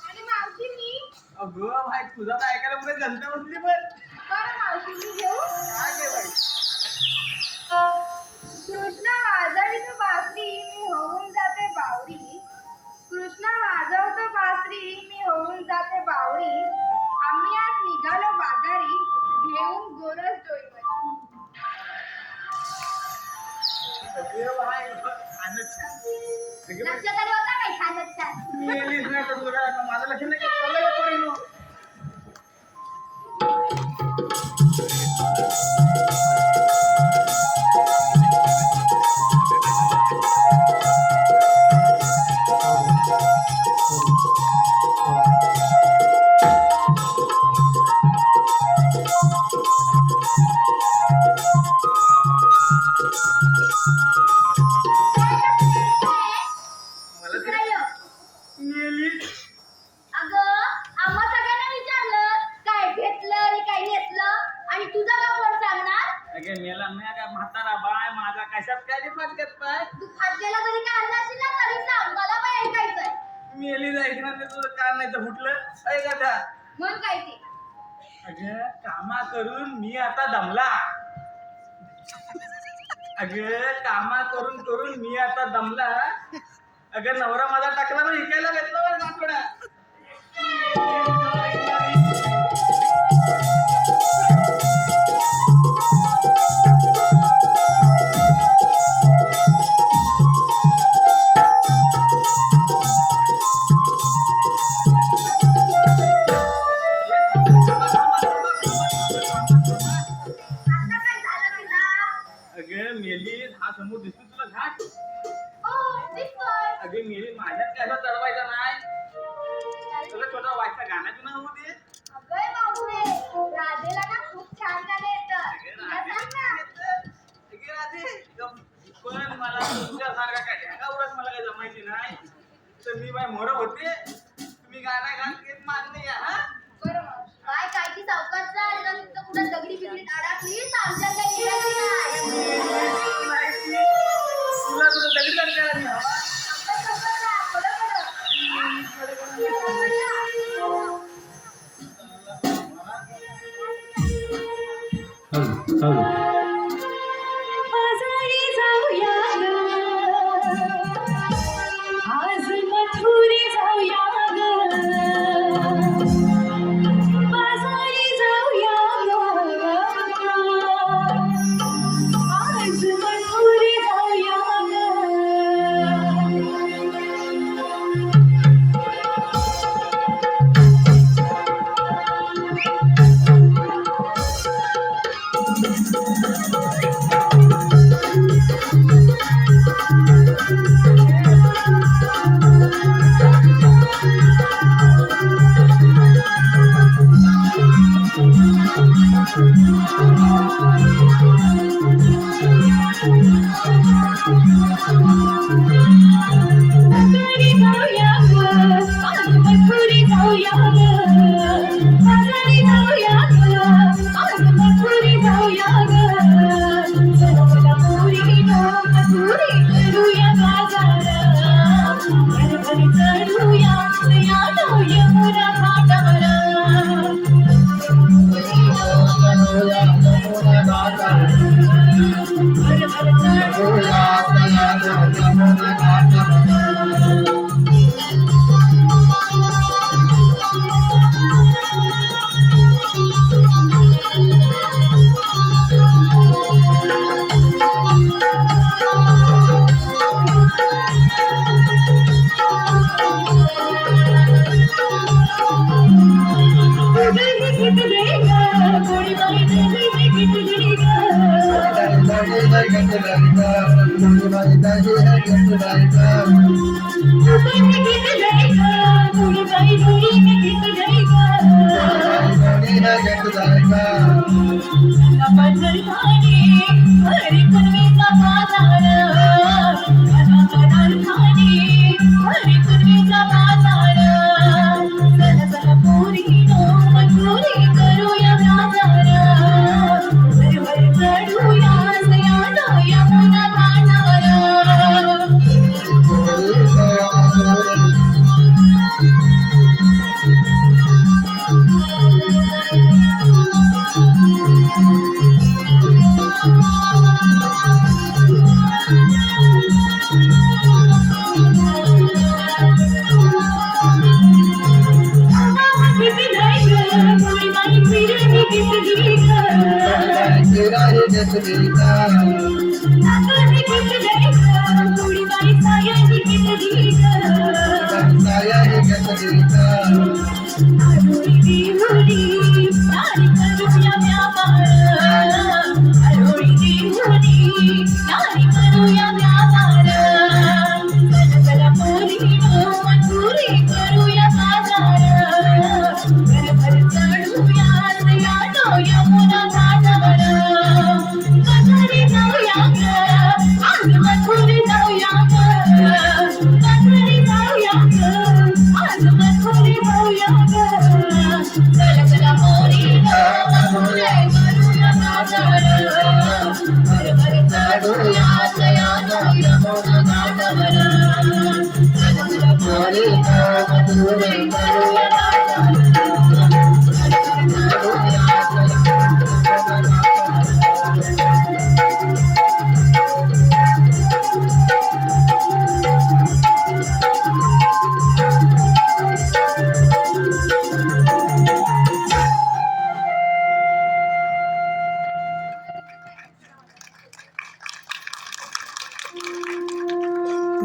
आणि मावशी मी अगं भाई तुझा तर ऐकायला पुढे जनता बसली पण बरं मावशी, मी घेऊ. काय गे बाई कृष्ण वाजवितो बासरी, मी होऊन जाते बावरी. कृष्ण वाजवतो बासरी, मी होऊन जाते बावरी. आम्ही आज निघालो बाजारी, घेऊन गोरस डोईवर. अगं बाय आनंद अगं बाई, लक्षात आलं होतं काय छान छान? मेलीस नाही तर तुला माझं लक्ष नाही चाललं का पोरींनो? मला तरी काय? मेलीस अगं, आम्हा सगळ्यांना विचारलं काय घेतलं आणि काय घेतलं, आणि तुझा का कोण सांगणार? अगे मेला नाही का म्हातारा बाय माझा कशात काय दिसत घेत पाय तू खाल्लेला जरी काय आणला असेल ना तरी सांग, मला पण ऐकायचंय. मेली जायचं ना ते तुझं कान नाही तर फुटलं ऐका का मग काय ते? अगं कामा करून मी आता दमला अगं कामा करून करून मी आता दमला अगं नवरा माझा टाकला ना विकायला घेतला बरं काकडा आता काय झालं तुला? अगं मेली हा समोर दिसतो तुला घाट हो, दिसतोय. अगं मेली माझ्यात काय चढवायचा नाही तुला छोटा वाईचा गाण्याचं नाव होते अगं मावशे, राधेला ना खूप छान गाणं येतं. तिला सांग ना. पण मला तुमच्यासारखा काय ढ्यागावरच मला काही जमायची नाही तर मी बाय मोर होते तुम्ही गाणं गाण घेत मागणे घ्या हा बरं मावशी. काय काय की सावकाश जा, जर तिथं कुठं दगडी बिगडीत अडकली तर आमच्या काही निघायचं नाही. तुला तुझं दगडी करायला मी हवा आमच्या सोबत जा, बरं बरं. बाजारी जाऊया ग, आज मथुरी जाऊया ग, बाजारी जाऊया ग, आज मथुरी जाऊया बाजारी जाऊया ग, आज मथुरी मथुरे करूया बाजार भरभर चढूया या यमुना घाटावर भरभर चढूया यमुना घाटावर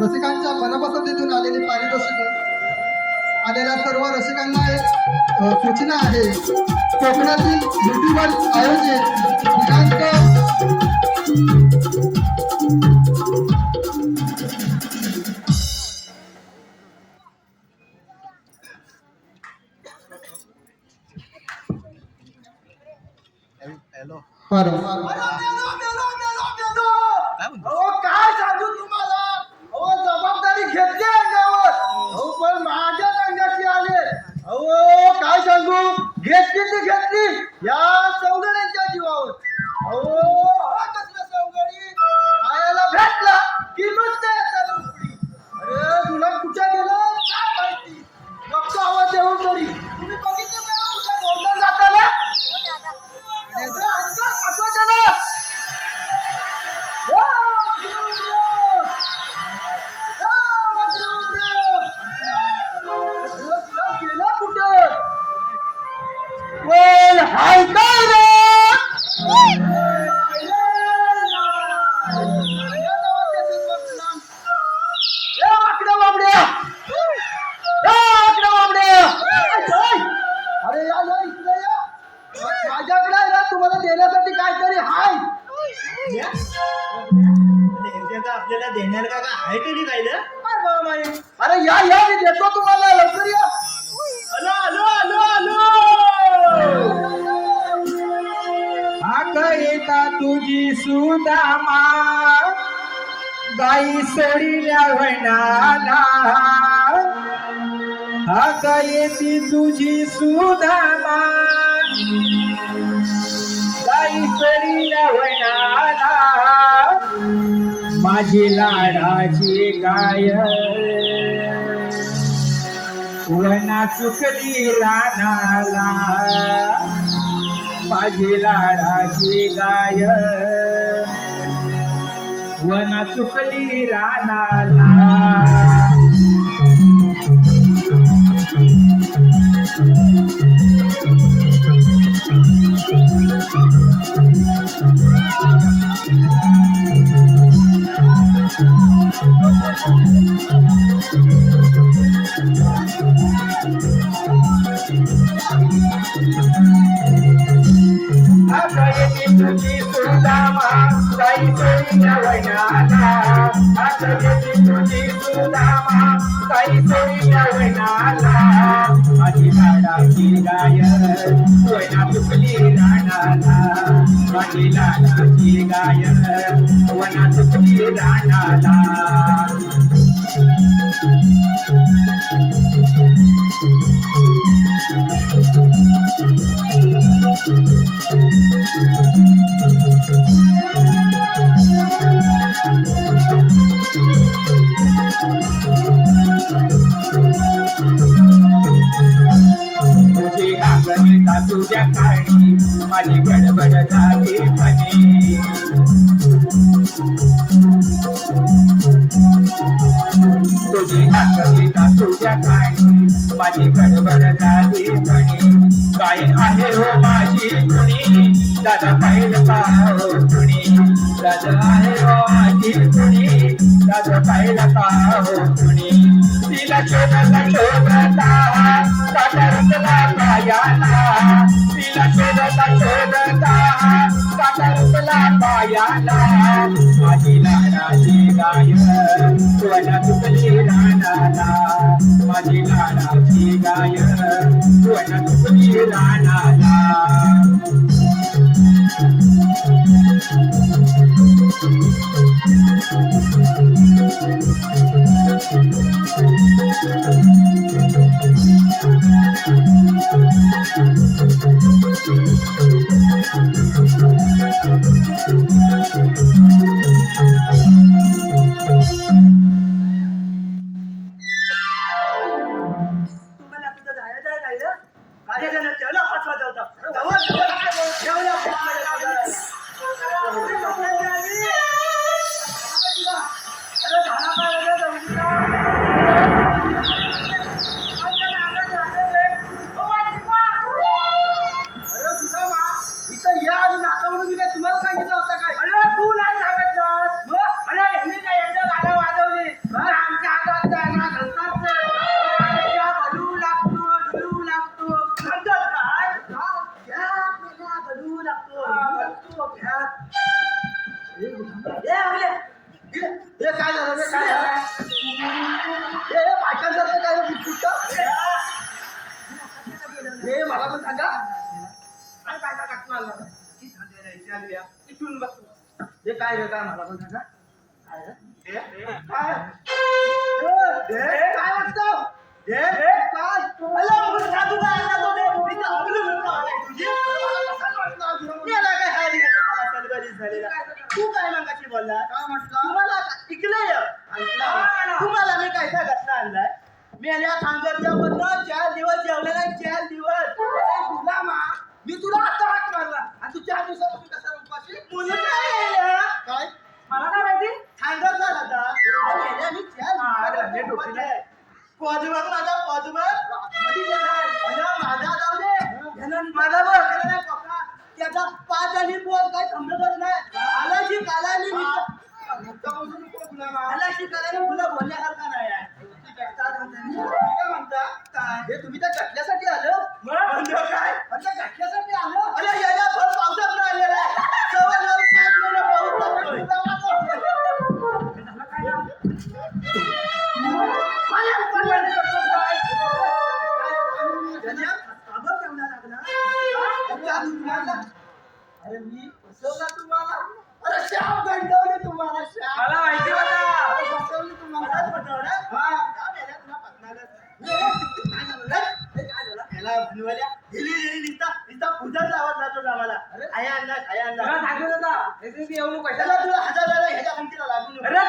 रसिकांच्या मनपसंतीतून आलेली पारितोषिक आलेल्या सर्व रसिकांना एक सूचना आहे. कोकणातील युट्यूबवर आयोजित दिनांक अहो काय सांगू तुम्हाला, अहो जबाबदारी घेतली अंगावर, अहो पण माझ्या अंगाची आले. अहो काय सांगू, घेतली ती घेतली या सवगड्यांच्या जीवावर. अहो हा कसला सवगडी खायला भेटला की नुसते येतात उकडी. अरे तुला कुठे गेलं काय माहिती, फक्त आवाज देऊन तरी तुम्ही बघितलं का कुठे बोललं जाताना त्याचं अंतर पाठवायचं ना. हाय काय रे आकडा बाबड्या, आकडा बाबड्या, अरे या या इकडे या. माझ्याकडे आहे ना तुम्हाला देण्यासाठी काहीतरी हाय. आपल्याला देण्याला का आहे तरी काय रे? अरे या या मी देतो तुम्हाला, लवकर या. आलो आलो आलो आलो. येता तुझी सुदामा गाई सोडील्या वनाला, हाक येती तुझी सुदामा गाई सोडील्या वनाला, माझी लाडाची गाय वना चुकली रानाला, माझी लाडाची गाय वना चुकली रानाला. तुझी सुदामा काही सोयीच्या वैनाला, तुझी सुदामा काही सोयीच्या वैनाला. माझी लाडाची गाय वैना चुकली रानाला, माझी लाडाची गाय वना चुकली रानाला. तुझी आगणिता तुझ्या काळी माझी गडबड झाली म्हणे, तुझी आगणिता तुझ्या काळी माझी गडबड झाली म्हणे. काय आहे हो माझी कुणी दादा पाहिलं का हो कुणी, दादा आहे हो माझी कुणी दादा पाहिलं का हो कुणी. तिला शोधता शोधता सातारतला पायाला, तिला शोधता शोधता सातारतला पायाला. माझी लाडाची गाय वना चुकली रानाला, माझी लाडाची गाय वना चुकली रानाला. तुम्हाला तिथं जायचं आहे काय रे? काय जण जेवला 5 वाजता होता. जेवला 5 वाजता. अरे झाला काय रे जाऊन तुम्हाला सांगितलं होतं काय? अरे तू नाही सांगितलं. अरे ह्यांनी काय एकदा गाणं वाजवली आमच्या हातात गाणं घालतात घडू लागतो घडू लागतो म्हणतात काय घडू लागतो हे काय झालं रे काय झालं हे बायकांसारखं काय बुटबुट हे मला पण सांगा काय काय काय टाकून आलं इथून बघतो हे काय रे काय मला पण सांगा काय रे काय काय वाटतं काय अरे मुलगा तुझा आणला तो दे इथं आपलं मुलगा आलाय तुझी याला काय हाय रे मला सलगरीच झालेला तू काय मंगाची बोलला काय म्हटलं तुम्हाला इकलंय तुम्हाला मी काय काय घटना आणलाय मी आल्या सांगतल्या बद्दल 4 दिवस जेवले नाही 4 दिवस तुला मा मी तुला आता हात मारला आणि तू 4 दिवसापासून कसा उपाशी मुलं काय मला काय माहिती सांगत झाला आता मी 4 पदवर माझा पदवर माझा जाऊ दे माझा बघ त्याचा 5 आणि बोल काय समजतच नाही आलाची कालानी आलाची कालानी तुला बोलण्यासारखा नाही आहे काय म्हणता काय हे तुम्ही त्या घटल्यासाठी आलं म्हणजे काय म्हणजे घटल्यासाठी आलं अरे याला भर पावसात नाही आलेला आहे सव्वा 5 महिने अरे मी फसवला तुम्हाला अरे श्याम गंडवले तुम्हाला श्याम मला माहिती होता फसवली तुम्हाला फसवलं हा का मेल्या तुला पटणारच काय झालं याला बनवायला निस्ता पूजा लावत जातो आम्हाला आया अंदाज मला सांगत होता येऊ नको तुला 1000 ह्याच्या पंक्तीला लागून अरे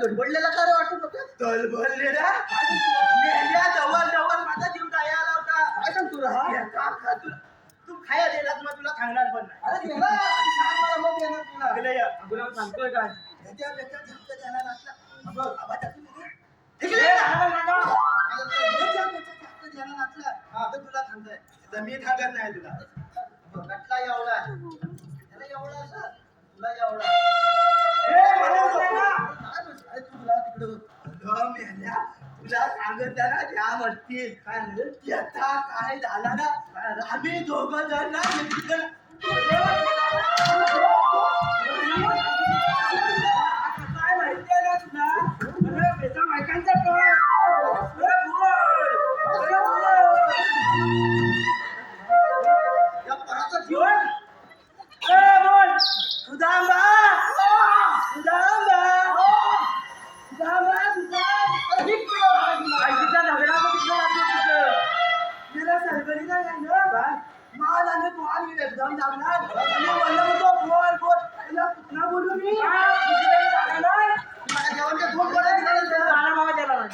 गडबडलेला काय वाटत होतं? तलबललेला मेल्या जवळ जवळ माझा जीव जायला होता. काय सांगतो रे हा? तू खाया दिलास मग तुला सांगणार पण नाही. अरे गेला आणि सांग मला मग येणार तुला. गेलं या. तुला सांगतोय काय याच्या बेच्या झपका देणार असला. बघ, आवाज टाकून दे. इकडे ये ना. याच्या बेच्या झपका देणार असला. हा, तर तुला सांगतोय. तर मी सांगत नाही तुला. बघ, गटला एवढा. त्याला एवढा असा, तुला एवढा. ए, मला उचल ना. काय बोलतो? अरे तुला तिकडे बघ. अगं मेल्या, तुला सांगत आहे ना त्या म्हणतील काय झालं? याचा काय झाला ना आम्ही दोघं जण ना एकमेकांना- काय माहितीये ना तुला? अरे बेटा बायकांचा कळ. अरे बोल. अरे बोल. या पराचा जीव. बोल. ए, बोल. तुझा आंबा. तुझा आंबा. तुझा आंबा, तुझा. अरे ही काय? आईचा झगडा बघितला तिथं मेरा सरभरीचा गाणं बा. माल आणि बॉल एकदम लागणार आणि बोललो म्हणतो बोल बोल. तुला कुठला बोलू मी? मला जेवणच्या दोन गोळ्या दिल्या त्याला. मला बाबा त्याला नाही.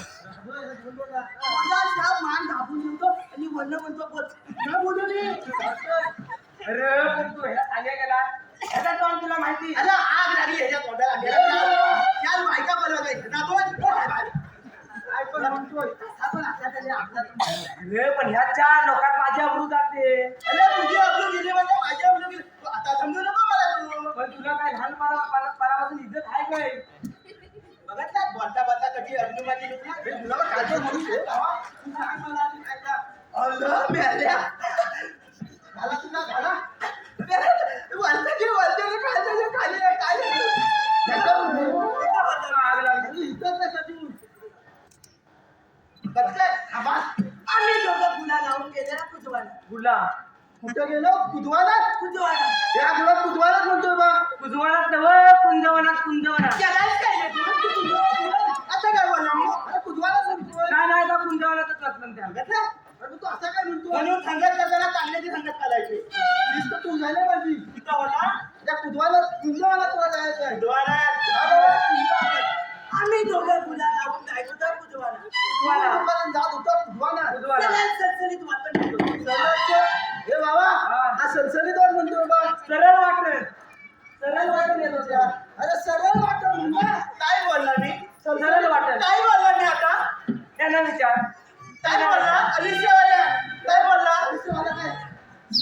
माझा साप मान दाबून येतो आणि बोललो म्हणतो बोल. कुठला बोलू मी? अरे पण तू ह्याला सांगाय गेला ह्याचा तोंड तुला माहिती अरे आग लागली ह्याच्या तोंडाला. चार बायका बोलवायच्या. ना बोल. ऐकून म्हणतोय. आपण आपल्याकडे आपला अरे पण ह्या चार लोकात माझी अब्रू जाते अरे तुझी अब्रू गेली म्हणजे माझी अब्रू गेली. तू आता समजू नको मला तू. पण तुला काय लहानपणापासून इज्जत आहे काय बघत ना बोलता बोलता कधी अब्रू माझी लुटला. तुला पण काय म्हणू दे. तू सांग मला आधी काय का? अल्लाह मेल्या. मला तुला घाला. आग लागली इथं कशाची उठ? आम्ही दोघं पुन्हा लावून गेले ना कुजवाला. गुला कुठं गेलो? कुजवानात? कुजवाला. या तुला कुजवानात म्हणतोय बा. कुजवनात नव्ह कुंजवनात कुंजवनात त्यालाच काय नाही तुला तू कुजवाला. आता काय बोलला मी? अरे कुजवानात म्हणतोय. नाही नाही का कुंजवनातच लागलं त्या बघितलं? अरे तू असं काय म्हणतोय? म्हणून संगत करताना चांगल्याची संगत करायची. नुसतं तू झाले माझी. कुठं होता? त्या कुजवानात कुजवानात तुला जायचं आहे. कुजवाला. अरे कुजवानात. आम्ही दोघं पुन्हा लावून जायचो तर कुजवाला. कुजवानात जात होता कुजवानात. कुजवाला सगळ्यात सलसलीत वाटण होतं. हे बाबा हा सलसलीत वाट म्हणतोय बा. सरळ वाटलं सरळ वाटून येत होत्या. अरे सरळ वाटून म्हणा. काय बोलला मी? सरळ वाटलं काय बोलला मी आता? त्यांना विचार काय बोलला? अलिशावाल्या. काय बोलला? मला काय?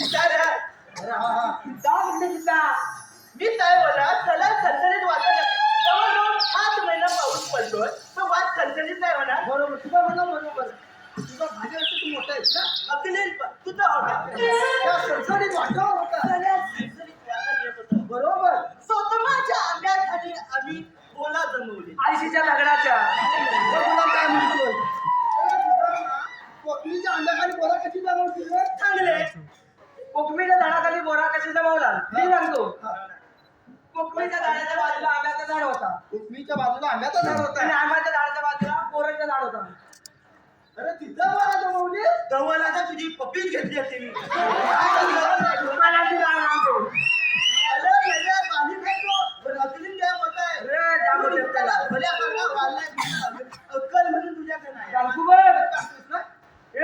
विचार यार. अरे हा हा. जा कुठे तिथला मी काय बोला चला सलसलीत वाटत जवळजवळ 5 महिना पाऊस पडतोय तो वाट सलसलीत नाही होणार. बरोबर तुझं म्हणणं बरोबर. तुझा भाज्यावरती तू मोठा आहेस ना. अखिलेश तुझा होता. त्या सलसलीत वाटावर होता. सगळ्यात सलसलीत वाटत येत होतं. बरोबर. स्वतःच्या आंब्याखाली आम्ही बोला जमवली. आयशीच्या दगडाच्या तो तुला काय म्हणतोय? अरे तुझा ना कोकणीच्या अंड्याखाली बोरा कशी जमवती रे? चांगले कोकमीच्या झाडाखाली बोरा कशी जमावला मी सांगतो कोकमीच्या झाडाच्या बाजूला आंब्याचा झाड होता कोकणीच्या बाजूला आंब्याचा झाड आणि होता. आंब्याच्या झाडाच्या बाजूला बोराचं झाड होता अरे तिथं बोरा जमवली. जवळ आता तुझी पप्पीच घेतली असते मी. मला ती झाड सांगतो अरे वेगळ्या पाणी खायचो. पण अखिलेश काय बोलत आहे? अरे जांभूळ त्याला भल्या करणार वाढलाय. अक्कल म्हणून तुझ्याकडे नाही. जांभू बघ ए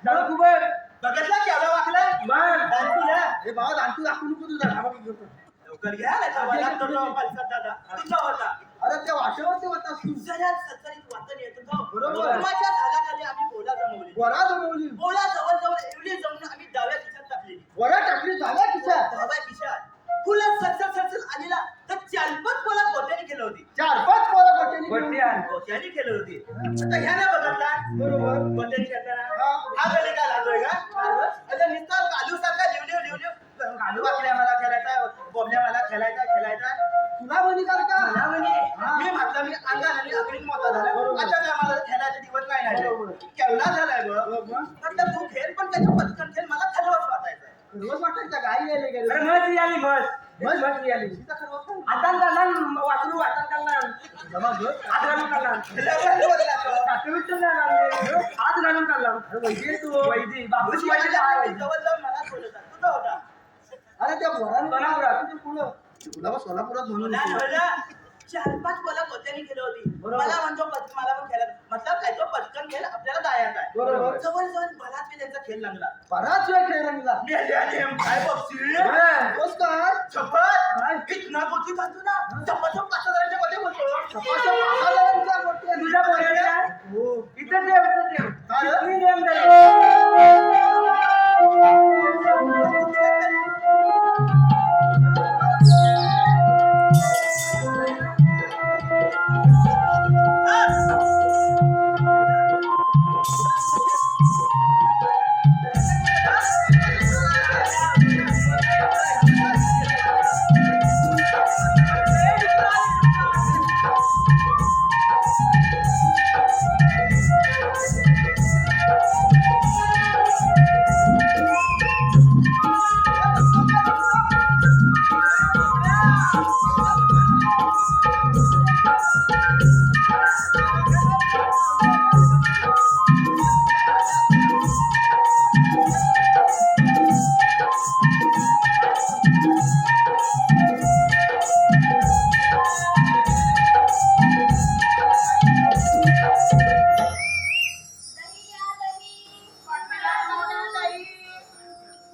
जांभू बघ बघितला केवढा वाकलाय? मग दांतूला. हे बाबा दांतू दाखवू नको तुझा धाबा घेतो. लवकर घ्या नाहीतर मला तो पलसत दादा. तुझा होता. अरे त्या वाटेवरती होतास तू. सगळ्यात सत्तरीत वाटण येत होतं. बरोबर. कुटुंबाच्या झाडाखाली आम्ही बोला जमवली. बोरा जमवली. बोला जवळजवळ एवढी जमून आम्ही डाव्या खिशात टाकली. बोरा टाकली झाल्या खिशात. डाव्या खिशात फुलं सरसर आलेला तर 4-5 बोला गोट्याने केलं होती. 4-5 बोरा गोट्याने गोटी घेऊन. आण गोट्याने केलं होती. आता ह्याने बघितला बरोबर. गोट्याने खेळताना हा. हा गली का लागतोय का? आता नुसता कालू सारखा लिवलिव कालू वाकल्या मला खेळायचा बोबल्या मला खेळायचा तुला म्हणी कर का? मला म्हणे मी म्हटलं मी अंगाला आणि अग्नीत मोठा झाला. आता काय मला खेळायचे दिवस नाही राहिले. केवढा झालाय बघ. म्हटलं तू खेळ पण त्याचं पटकन खेळ मला खरवच वाटायचं. खरवस वाटायचा गाई यायला गेले. अरे मस्त आली मस्त आली तिचा खरवस नाही. हातान काढला वासरू हातान काढला जमा गं. हात घालून काढला लगन बोलला तो. काकवीत नाही लागले हात घालून काढला अरे वैदी आहे तू. वैदी बापूची तुझी वैदी माझ्या आहे. जवळ मला बोलत तुझा होता. अरे त्या बोराने सोलापुरात. तुला सोलापुरात म्हणून नाही येतो. बोलला. 4-5 बोला कोत्याने केली होती. बरोबर. मला म्हणतो मला पण खेळ मतलब काय तो पटकन खेळ आपल्याला दायात आहे. बरोबर. जवळ बराच वेळ त्यांचा खेळ लागला. बराच वेळ खेळ रंगला. काय बक्षीस बस काय शपथ इतना गोटी घालतो ना चपाचप 5,000च्या मध्ये बोलतो. तुझ्या बोलायला हो इथं ठेव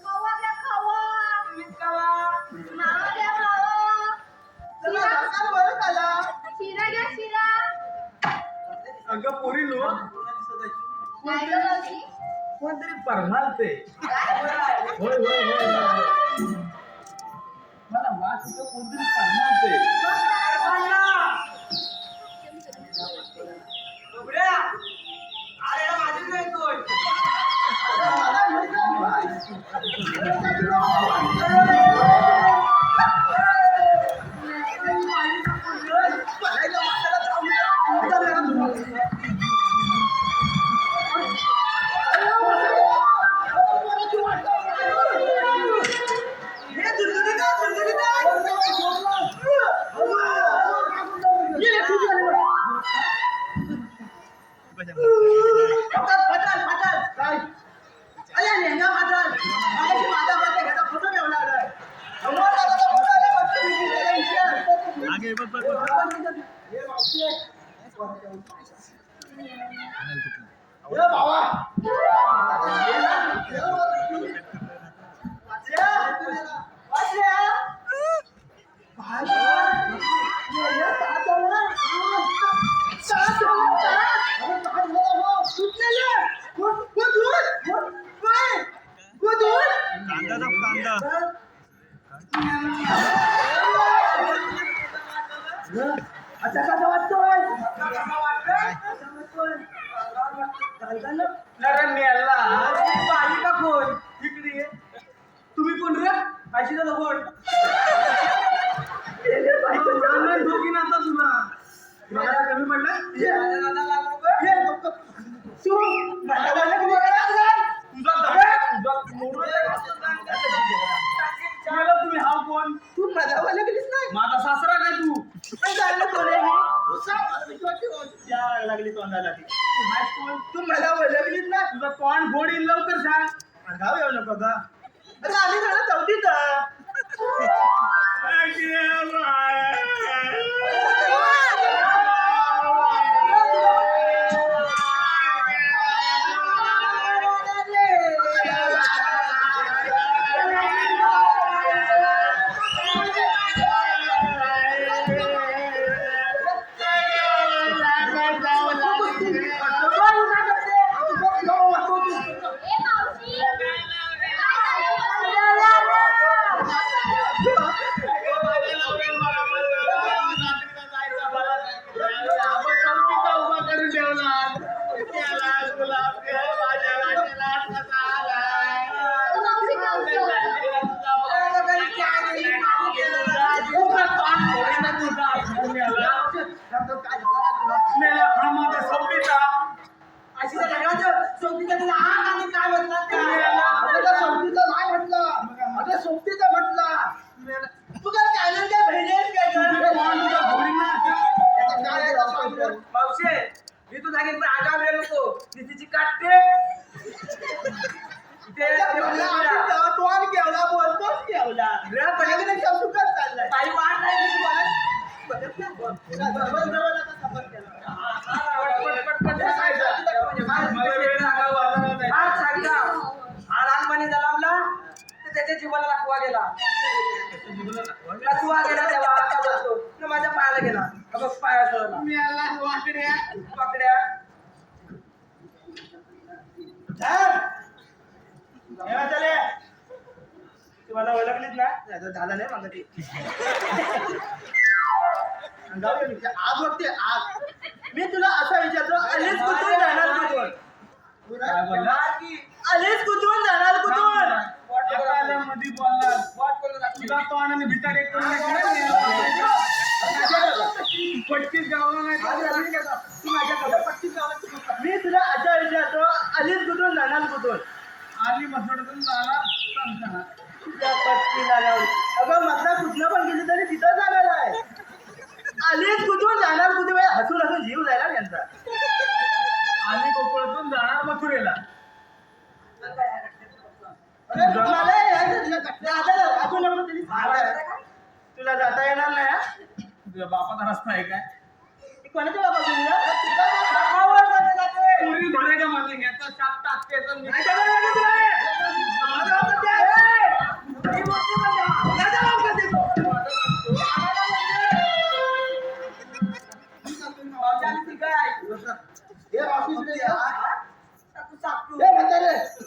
खावा घ्या खावा मावा घ्या मावा शिरा घ्या शिरा अगं पोरी लो नाही गं मावशी. कोणतरी परमालते होय होय होय मला वास होतो कोणतरी परमालते आता कसा वाटतोय अरे मेला बाई का कोण इकडे ये. तुम्ही कोण रे अशी का कोण दोघी नाता तुला मला कमी पडलं तुझा तुम्ही हाव कोण तू माझ्या वाला गेलीस नाही माझा सासरा काय तू लागली तोंडाला ती. कोण तू मला बोलवलीस ना तुझा तोंड फोड येईल लवकर सांग गाव येऊ नको का अरे आम्ही झालं चौथीत ए मावशी मावशे मी तू सांगितलं आगाव गेलो तो तिची काटते बोलतोच केवला ताई वाट नाही आज सांगा हा लहानपणी झाला आपला तर त्याच्या जीवाला लकवा गेला लकवा गेला तेव्हा आता बोलतो न माझ्या पायाला गेला बघ पाया सोडला वाकड्या तुम्हाला ओळखलीच ना झालं नाही मग ती आज बघते आज मी तुला असं विचारतो आलीच कुठून जाणार कुठून आलीच कुठून जाणार कुठून मध्ये बोलला तुला तो आणि भितर एक पट्टीस गावाला मी तुला असा विचारतो आलीच कुठून जाणार कुठून आली मसोडतून जाणार तुझ्या पट्टी झाल्यावर अगं मधला कुठलं पण गेली तरी तिथं जाणार आहे आलीच कुठून जाणार कुठे हसून हसून जीव जायला त्यांचा आली कोकणातून जाणार मथुरेला तुला जाता येणार नाही तुझ्या बापाचा रस्ता आहे काय कोणाच्या बापावर भरायच्या मध्ये घ्यायचा शाप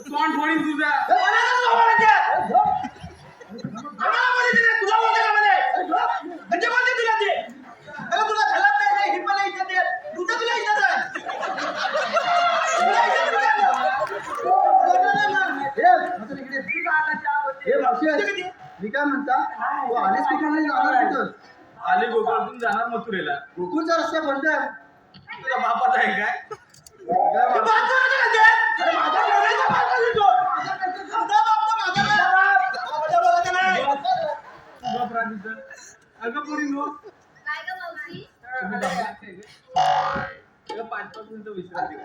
तोंड फोडीन तुझा मी काय म्हणता तू आलीच कुठून जाणार कुठं आली गोकुळातून जाणार मथुरेला गोकुळचा रस्ता कोणता आहे तुझा बापाचा आहे काय अगं पुरी नो काय ग मावशी 5 मिनिटं विश्रांती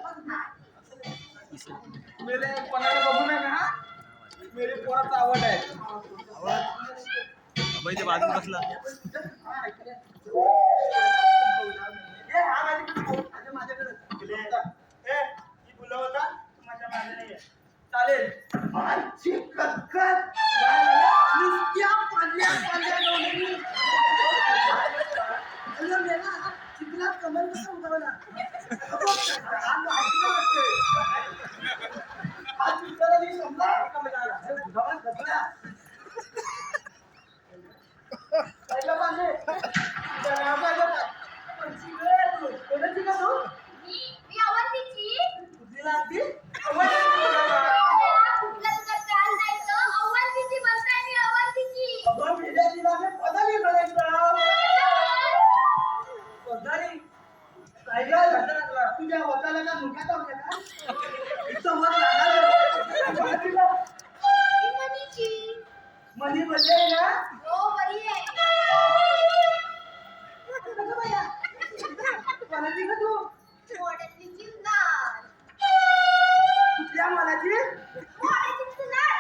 मेरे कोणाला बघू नका हा मेरे पोराचा आवड आहे बाजू बसला चालेल मी अवंतीची कुठली लागती कुठला तुझा त्रास जायचं अवंतीची बोलताय मी अवंतीची अगं मेल्याची नावे पदारी करायचं पदारी काय गं तुझ्या वताला का मुख्यात होत्या का इथं वर लागला मी मनीची मनी बदले ना हो बरी आहे कोणाची का तू मोड्यातली चिंगार कुठल्या मनाची मोड्याची चिंगार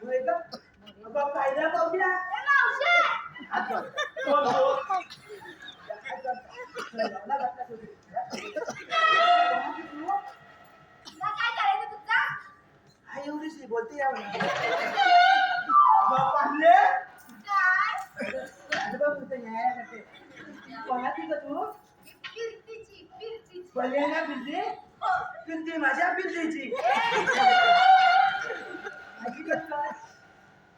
होय का अगं पाहिल्या पाहुल्या ए मावशी हात वर. कोण तो? तुला काय करायचं तुझा हा एवढीशी बोलते या म्हणा. अगं पाहिले काय अगं कुठे न्यायासाठी कोणाची का तू फिरतीची बोलले ना बिल्ली बिल्ली माझ्या बिल्लीची माझी कसं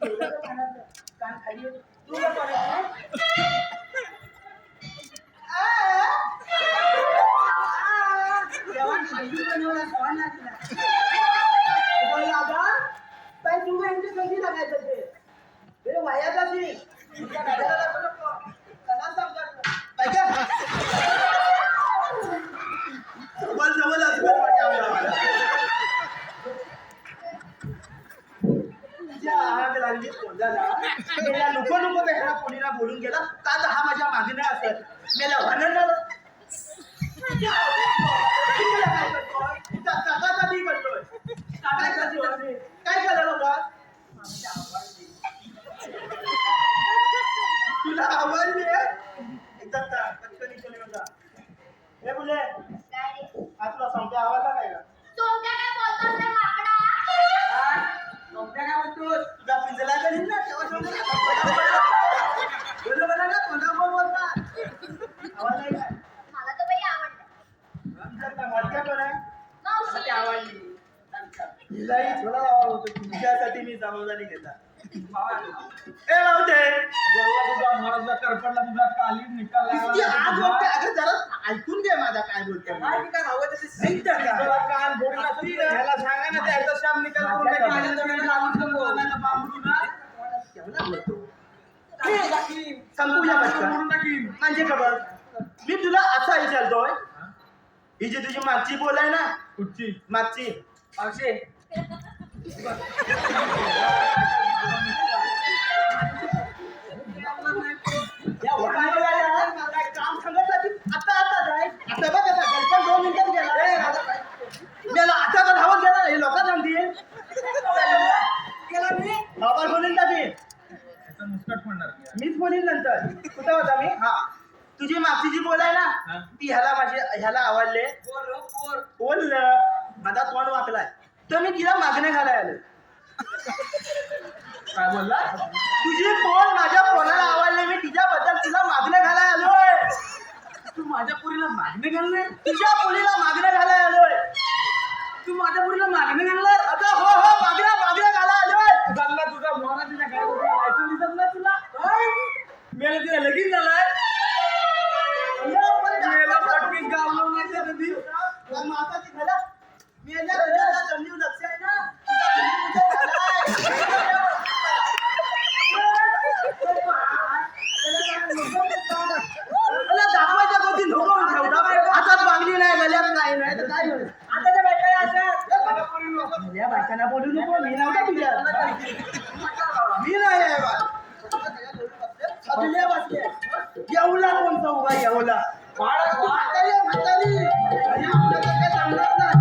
एवढं का कानात कान खाली आहे? तू का कोणाची जेवण खाली बनवला जेवण नाही दिला बोल दादा काय तू यांची कधी लागायचं ते वायाचा ती तुझ्या दादाला लागू नको त्याला समजा काय का जवळ असं वाटतं आम्हाला आग लागली तोंडाला मेला नको नको त्याला कोणीला बोलून गेला का तर हा माझ्या मागे नाही असत मेला म्हणणार काय झालं बाबा तुला आवडली एकदा पटकन जल्ला तुझा मोहरा तुझा करपटला तुझा कालीन निकाल किती आग वाटते. अगं जरा ऐकून घे माझा काय बोलतोय मी. काय काय हवं तसे साहित्य का? तुला कान फोडला तर ह्याला सांगा ना त्याचा शाम निकाल करून टाका. माझ्या जमिनीला लागून नको. नाही बांबू तुला केवढा बोलतो. संपूया बसका. करून टाकीन. म्हणजे खबर मी तुला असा विचारतोय, ही जी तुझी मागची बोल आहे ना, कुठची मागची मावशे या वाहनावाल्या काय काम सांगत होती. आता जाय. आता बघ आता गलका 2 मिनिटात गेला. मला आता तर धावत गेला. हे लोक सांगतील गेला मी बाबा बोलून टाकीन. याचा मुस्कट पडणार मीच बोलीन नंतर. कुठं होता मी? हा तुझी मागची जी बोल आहे हा. ना, ती ह्याला आवडले. बोललं माझा तोंड वाकलाय तर मी तिला मागण्या घालाय आलो. काय बोलला तुझी बोल माझ्या पोराला आवडले, मी तिच्याबद्दल तुला मागण्या घालाय आलोय. तू माझ्या पुरीला मागणी घालणार तुझ्या मुलीला मागण्या घालाय आलोय. तू माझ्या पुरीला मागणी घालणार आता हो मागण्या घालाय आलोय. जल्ला तुझा मोहरा तुझ्या काय ऐकून दिसत नाही तुला मेला तिला लगीन झालाय मेला पटकीत गावलो नाही त्या कधी माताची घाला मी तुझ्या जमिनीवर लक्ष आहे ना, तुझा मुली मुझे घालाय. मला दाखवायच्या गोष्टी नको ठेवता. हातात मागणी नाही, गल्यात नाही तर काय होईल. आताच्या बायका अशा या बायकांना बोलू नको. मी नव्हता तुझ्या मी नाही आहे बा. तुझ्या बसले येऊला कोणता उभा येऊला म्हातारी म्हातारी आणि आपल्याला काय सांगणार नाही.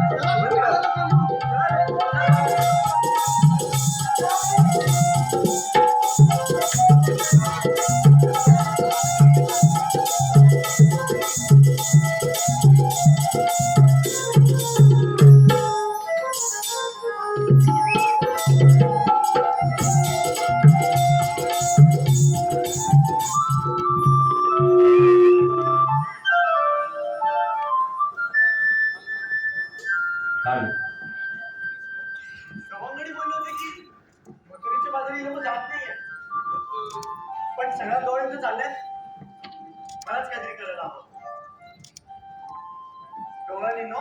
सवंगडी बोलले होते की मथुरेच्या बाजारी लोक जात नाहीये, पण सगळ्या डोळ्यांचं चालल्यात मलाच काहीतरी करायला हवं. डोळ्याने नो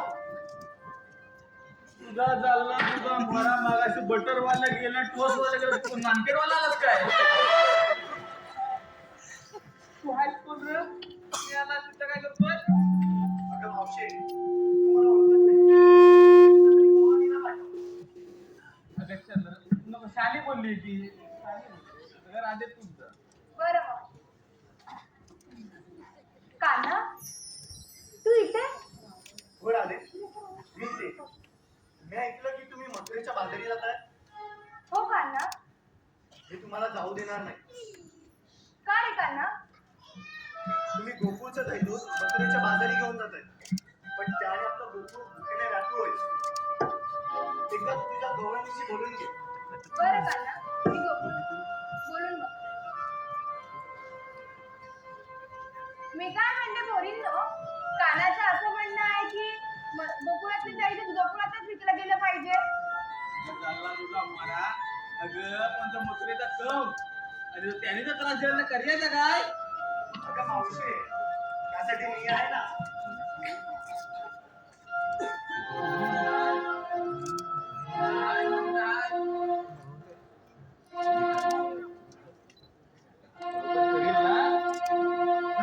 तुझा जल्ला तुझा मोहरा मागाशी बटरवाला गेला टोस्टवाला गेला तू नानकेडवाला आलास काय तू आहेस कोण रे मी आला तिथं काय करतोय अगं मावशे तुम्हाला ओळखत नाही. कोणी ना पाठव. अगं चंद्र नको शाली बोलली ती घर आधे तुझं बरं मग कान्हा तू इथे हो राधे मी ते मी ऐकलं की तुम्ही मथुरेच्या बाजारी जाताय. हो कान्हा. हे तुम्हाला जाऊ देणार नाही. का रे कान्हा? तुम्ही गोकुळचं दैदूत मथुरेच्या बाजारी घेऊन जाताय, पण त्याने आपलं गोकुळ भुकेने व्याकुळ होईल. एकदा तू तुझ्या गवळणीशी बोलून घे. बरं कान्हा मी बोलून बघ. मी काय म्हणते पोरींनो, कानाचं असं म्हणणं आहे की गोकुळातलं जायचं गोकुळातच विकलं गेलं पाहिजे. जल्ला तुझा मोहरा अगं पण तो मथुरेचा कम आणि त्याने जर त्रास द्यायला करायचं काय अगं मावशे त्यासाठी मी आहे ना.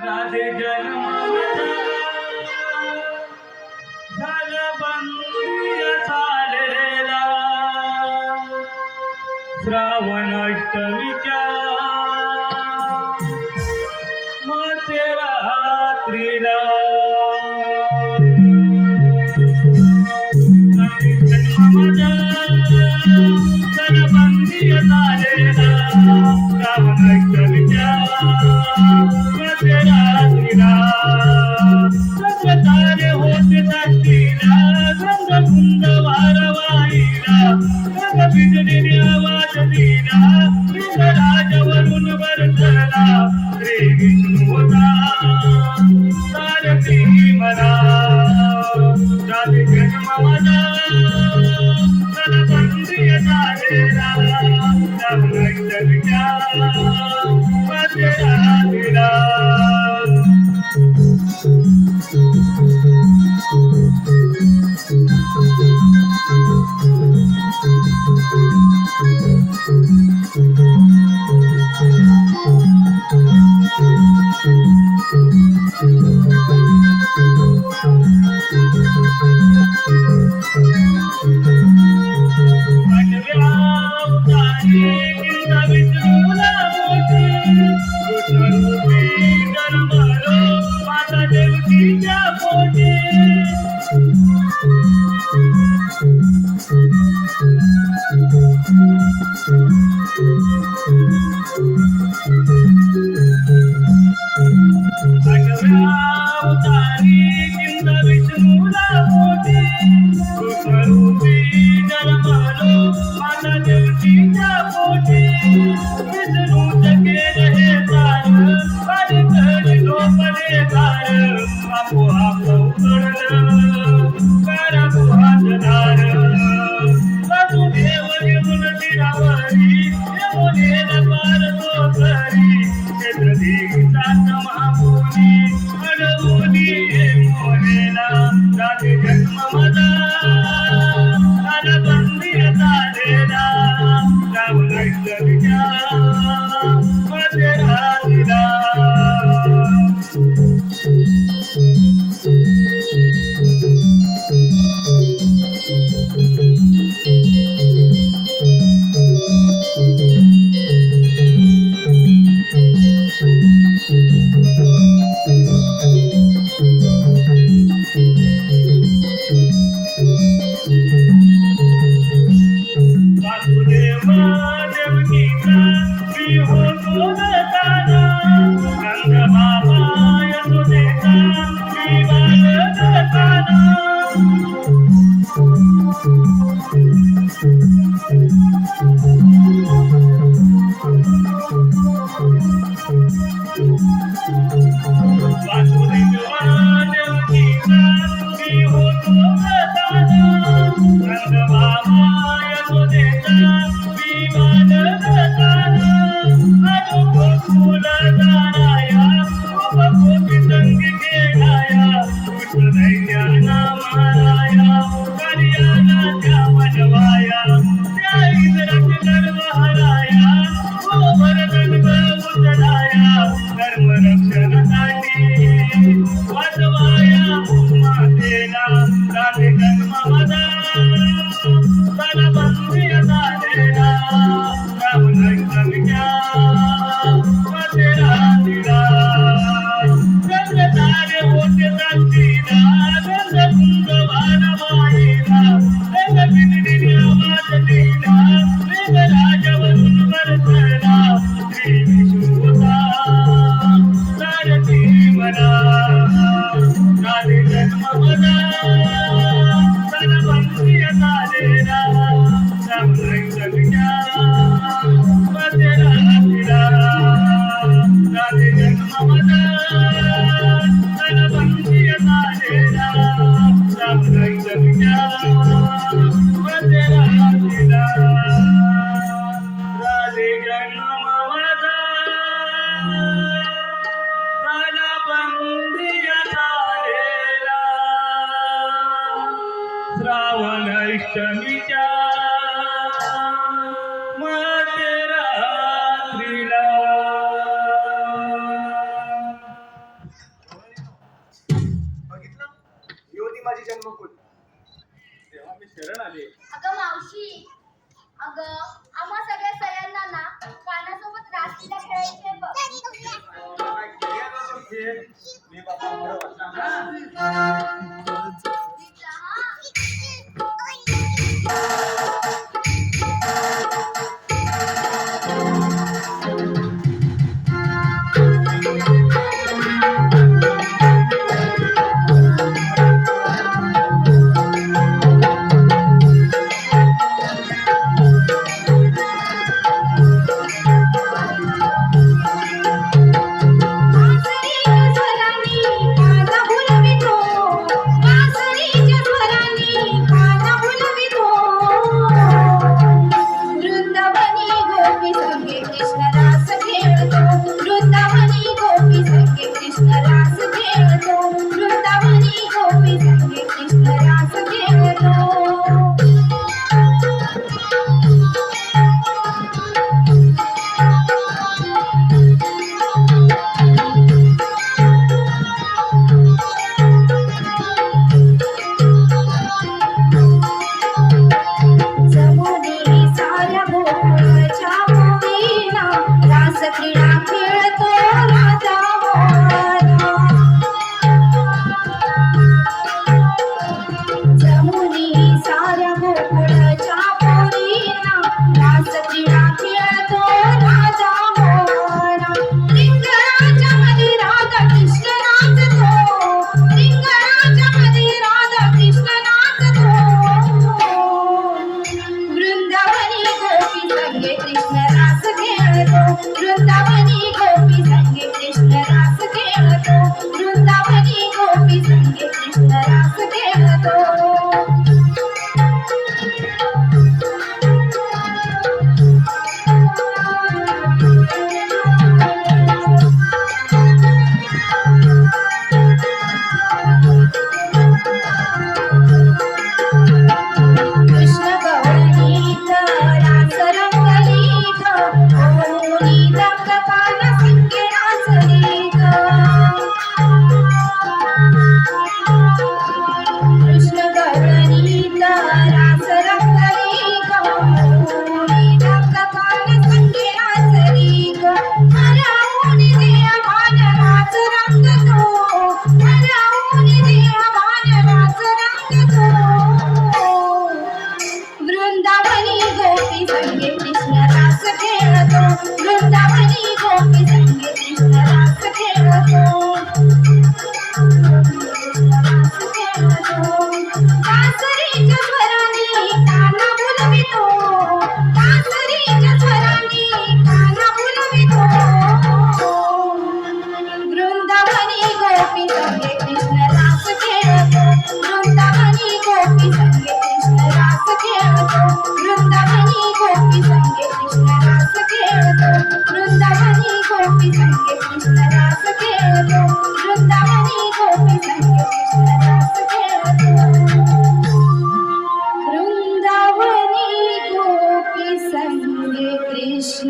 राधे जन्म झालं बंदीय चालेला श्रावण अष्टमीच्या मध्यरात्रीला बंदीय झालेला श्रावण अष्टमीच्या मध्यरात्रीला तारे होते साक्षीला रंगकुंद वारवाईला रंग बिजलीने आवाज दिला राजवरून बरसला श्री विष्णू होता सारथी मला राधे जन्म माझा बंदीय झालेला श्रावण अष्टमीच्या तेरा दिला श्रावण अष्टमीच्या मध्यरात्रीला बघितलं ही होती माझी जन्मकुल. तेव्हा मी शरण आले. अगं मावशी, अगं आम्हा सगळ्या सयांना कानासोबत रात्रीला खेळायचे बघ. काय केलं तो खेळ? मी बाबा बरं वाटला ना. आसरी गजरानी माझा भुलवितो. जमुनी साऱ्या गोकुळाच्या मुलीला रास क्रीडा खेळतो राजा मोहना. जमुनी साऱ्या गोकुळाच्या मुलीला रास क्रीडा खेळतो राजा मोहना. रिंगणाच्यामध्ये राधा कृष्ण नाचतो, रिंगणाच्यामध्ये राधा कृष्ण नाचतो. वृंदावनी गोपी संगे कृष्ण रास खेळतो, वृंदावनी गोपी संगे कृष्ण रास खेळतो, वृंदावनी गोपी संगे कृष्ण रास खेळतो. कृष्ण गौरीत रास रंगलीत, ओढुनी दंगकान संगे नाचलीत. कृष्ण गौरीत रास रंगलीत, ओढुनी दंगकान संगे नाचलीत. हरवून देवान रास रंगतो, हरवून देवान रास रंगतो. वृंदावनी गोपी संगे कृष्ण रास खेळतो, वृंदावनी गोपी संगे कृष्ण रास खेळतो. कासरीच्या स्वराने काना बोलवितो, कासरीच्या स्वराने काना बोलवितो. वृंदावनी गोपी संगे कृष्ण रास खेळतो, वृंदावनी गोपी संगे कृष्ण रास खेळतो, वृंदावनी गोपी संगे कृष्ण रास खेळतो, वृंदावनी गोपी संगे कृष्ण रास खेळतो, वृंदावनी गोपी संगे कृष्ण रास खेळतो. वृंदावनी गोपी संगे कृष्ण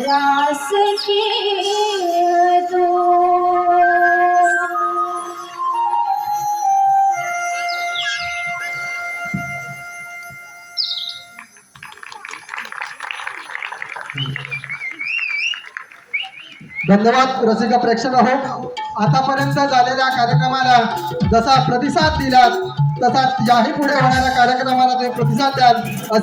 रास खेळतो. धन्यवाद रसिक प्रेक्षक हो. आतापर्यंत झालेल्या कार्यक्रमाला जसा प्रतिसाद दिलात तसा याही पुढे होणाऱ्या कार्यक्रमाला तुम्ही प्रतिसाद द्याल असे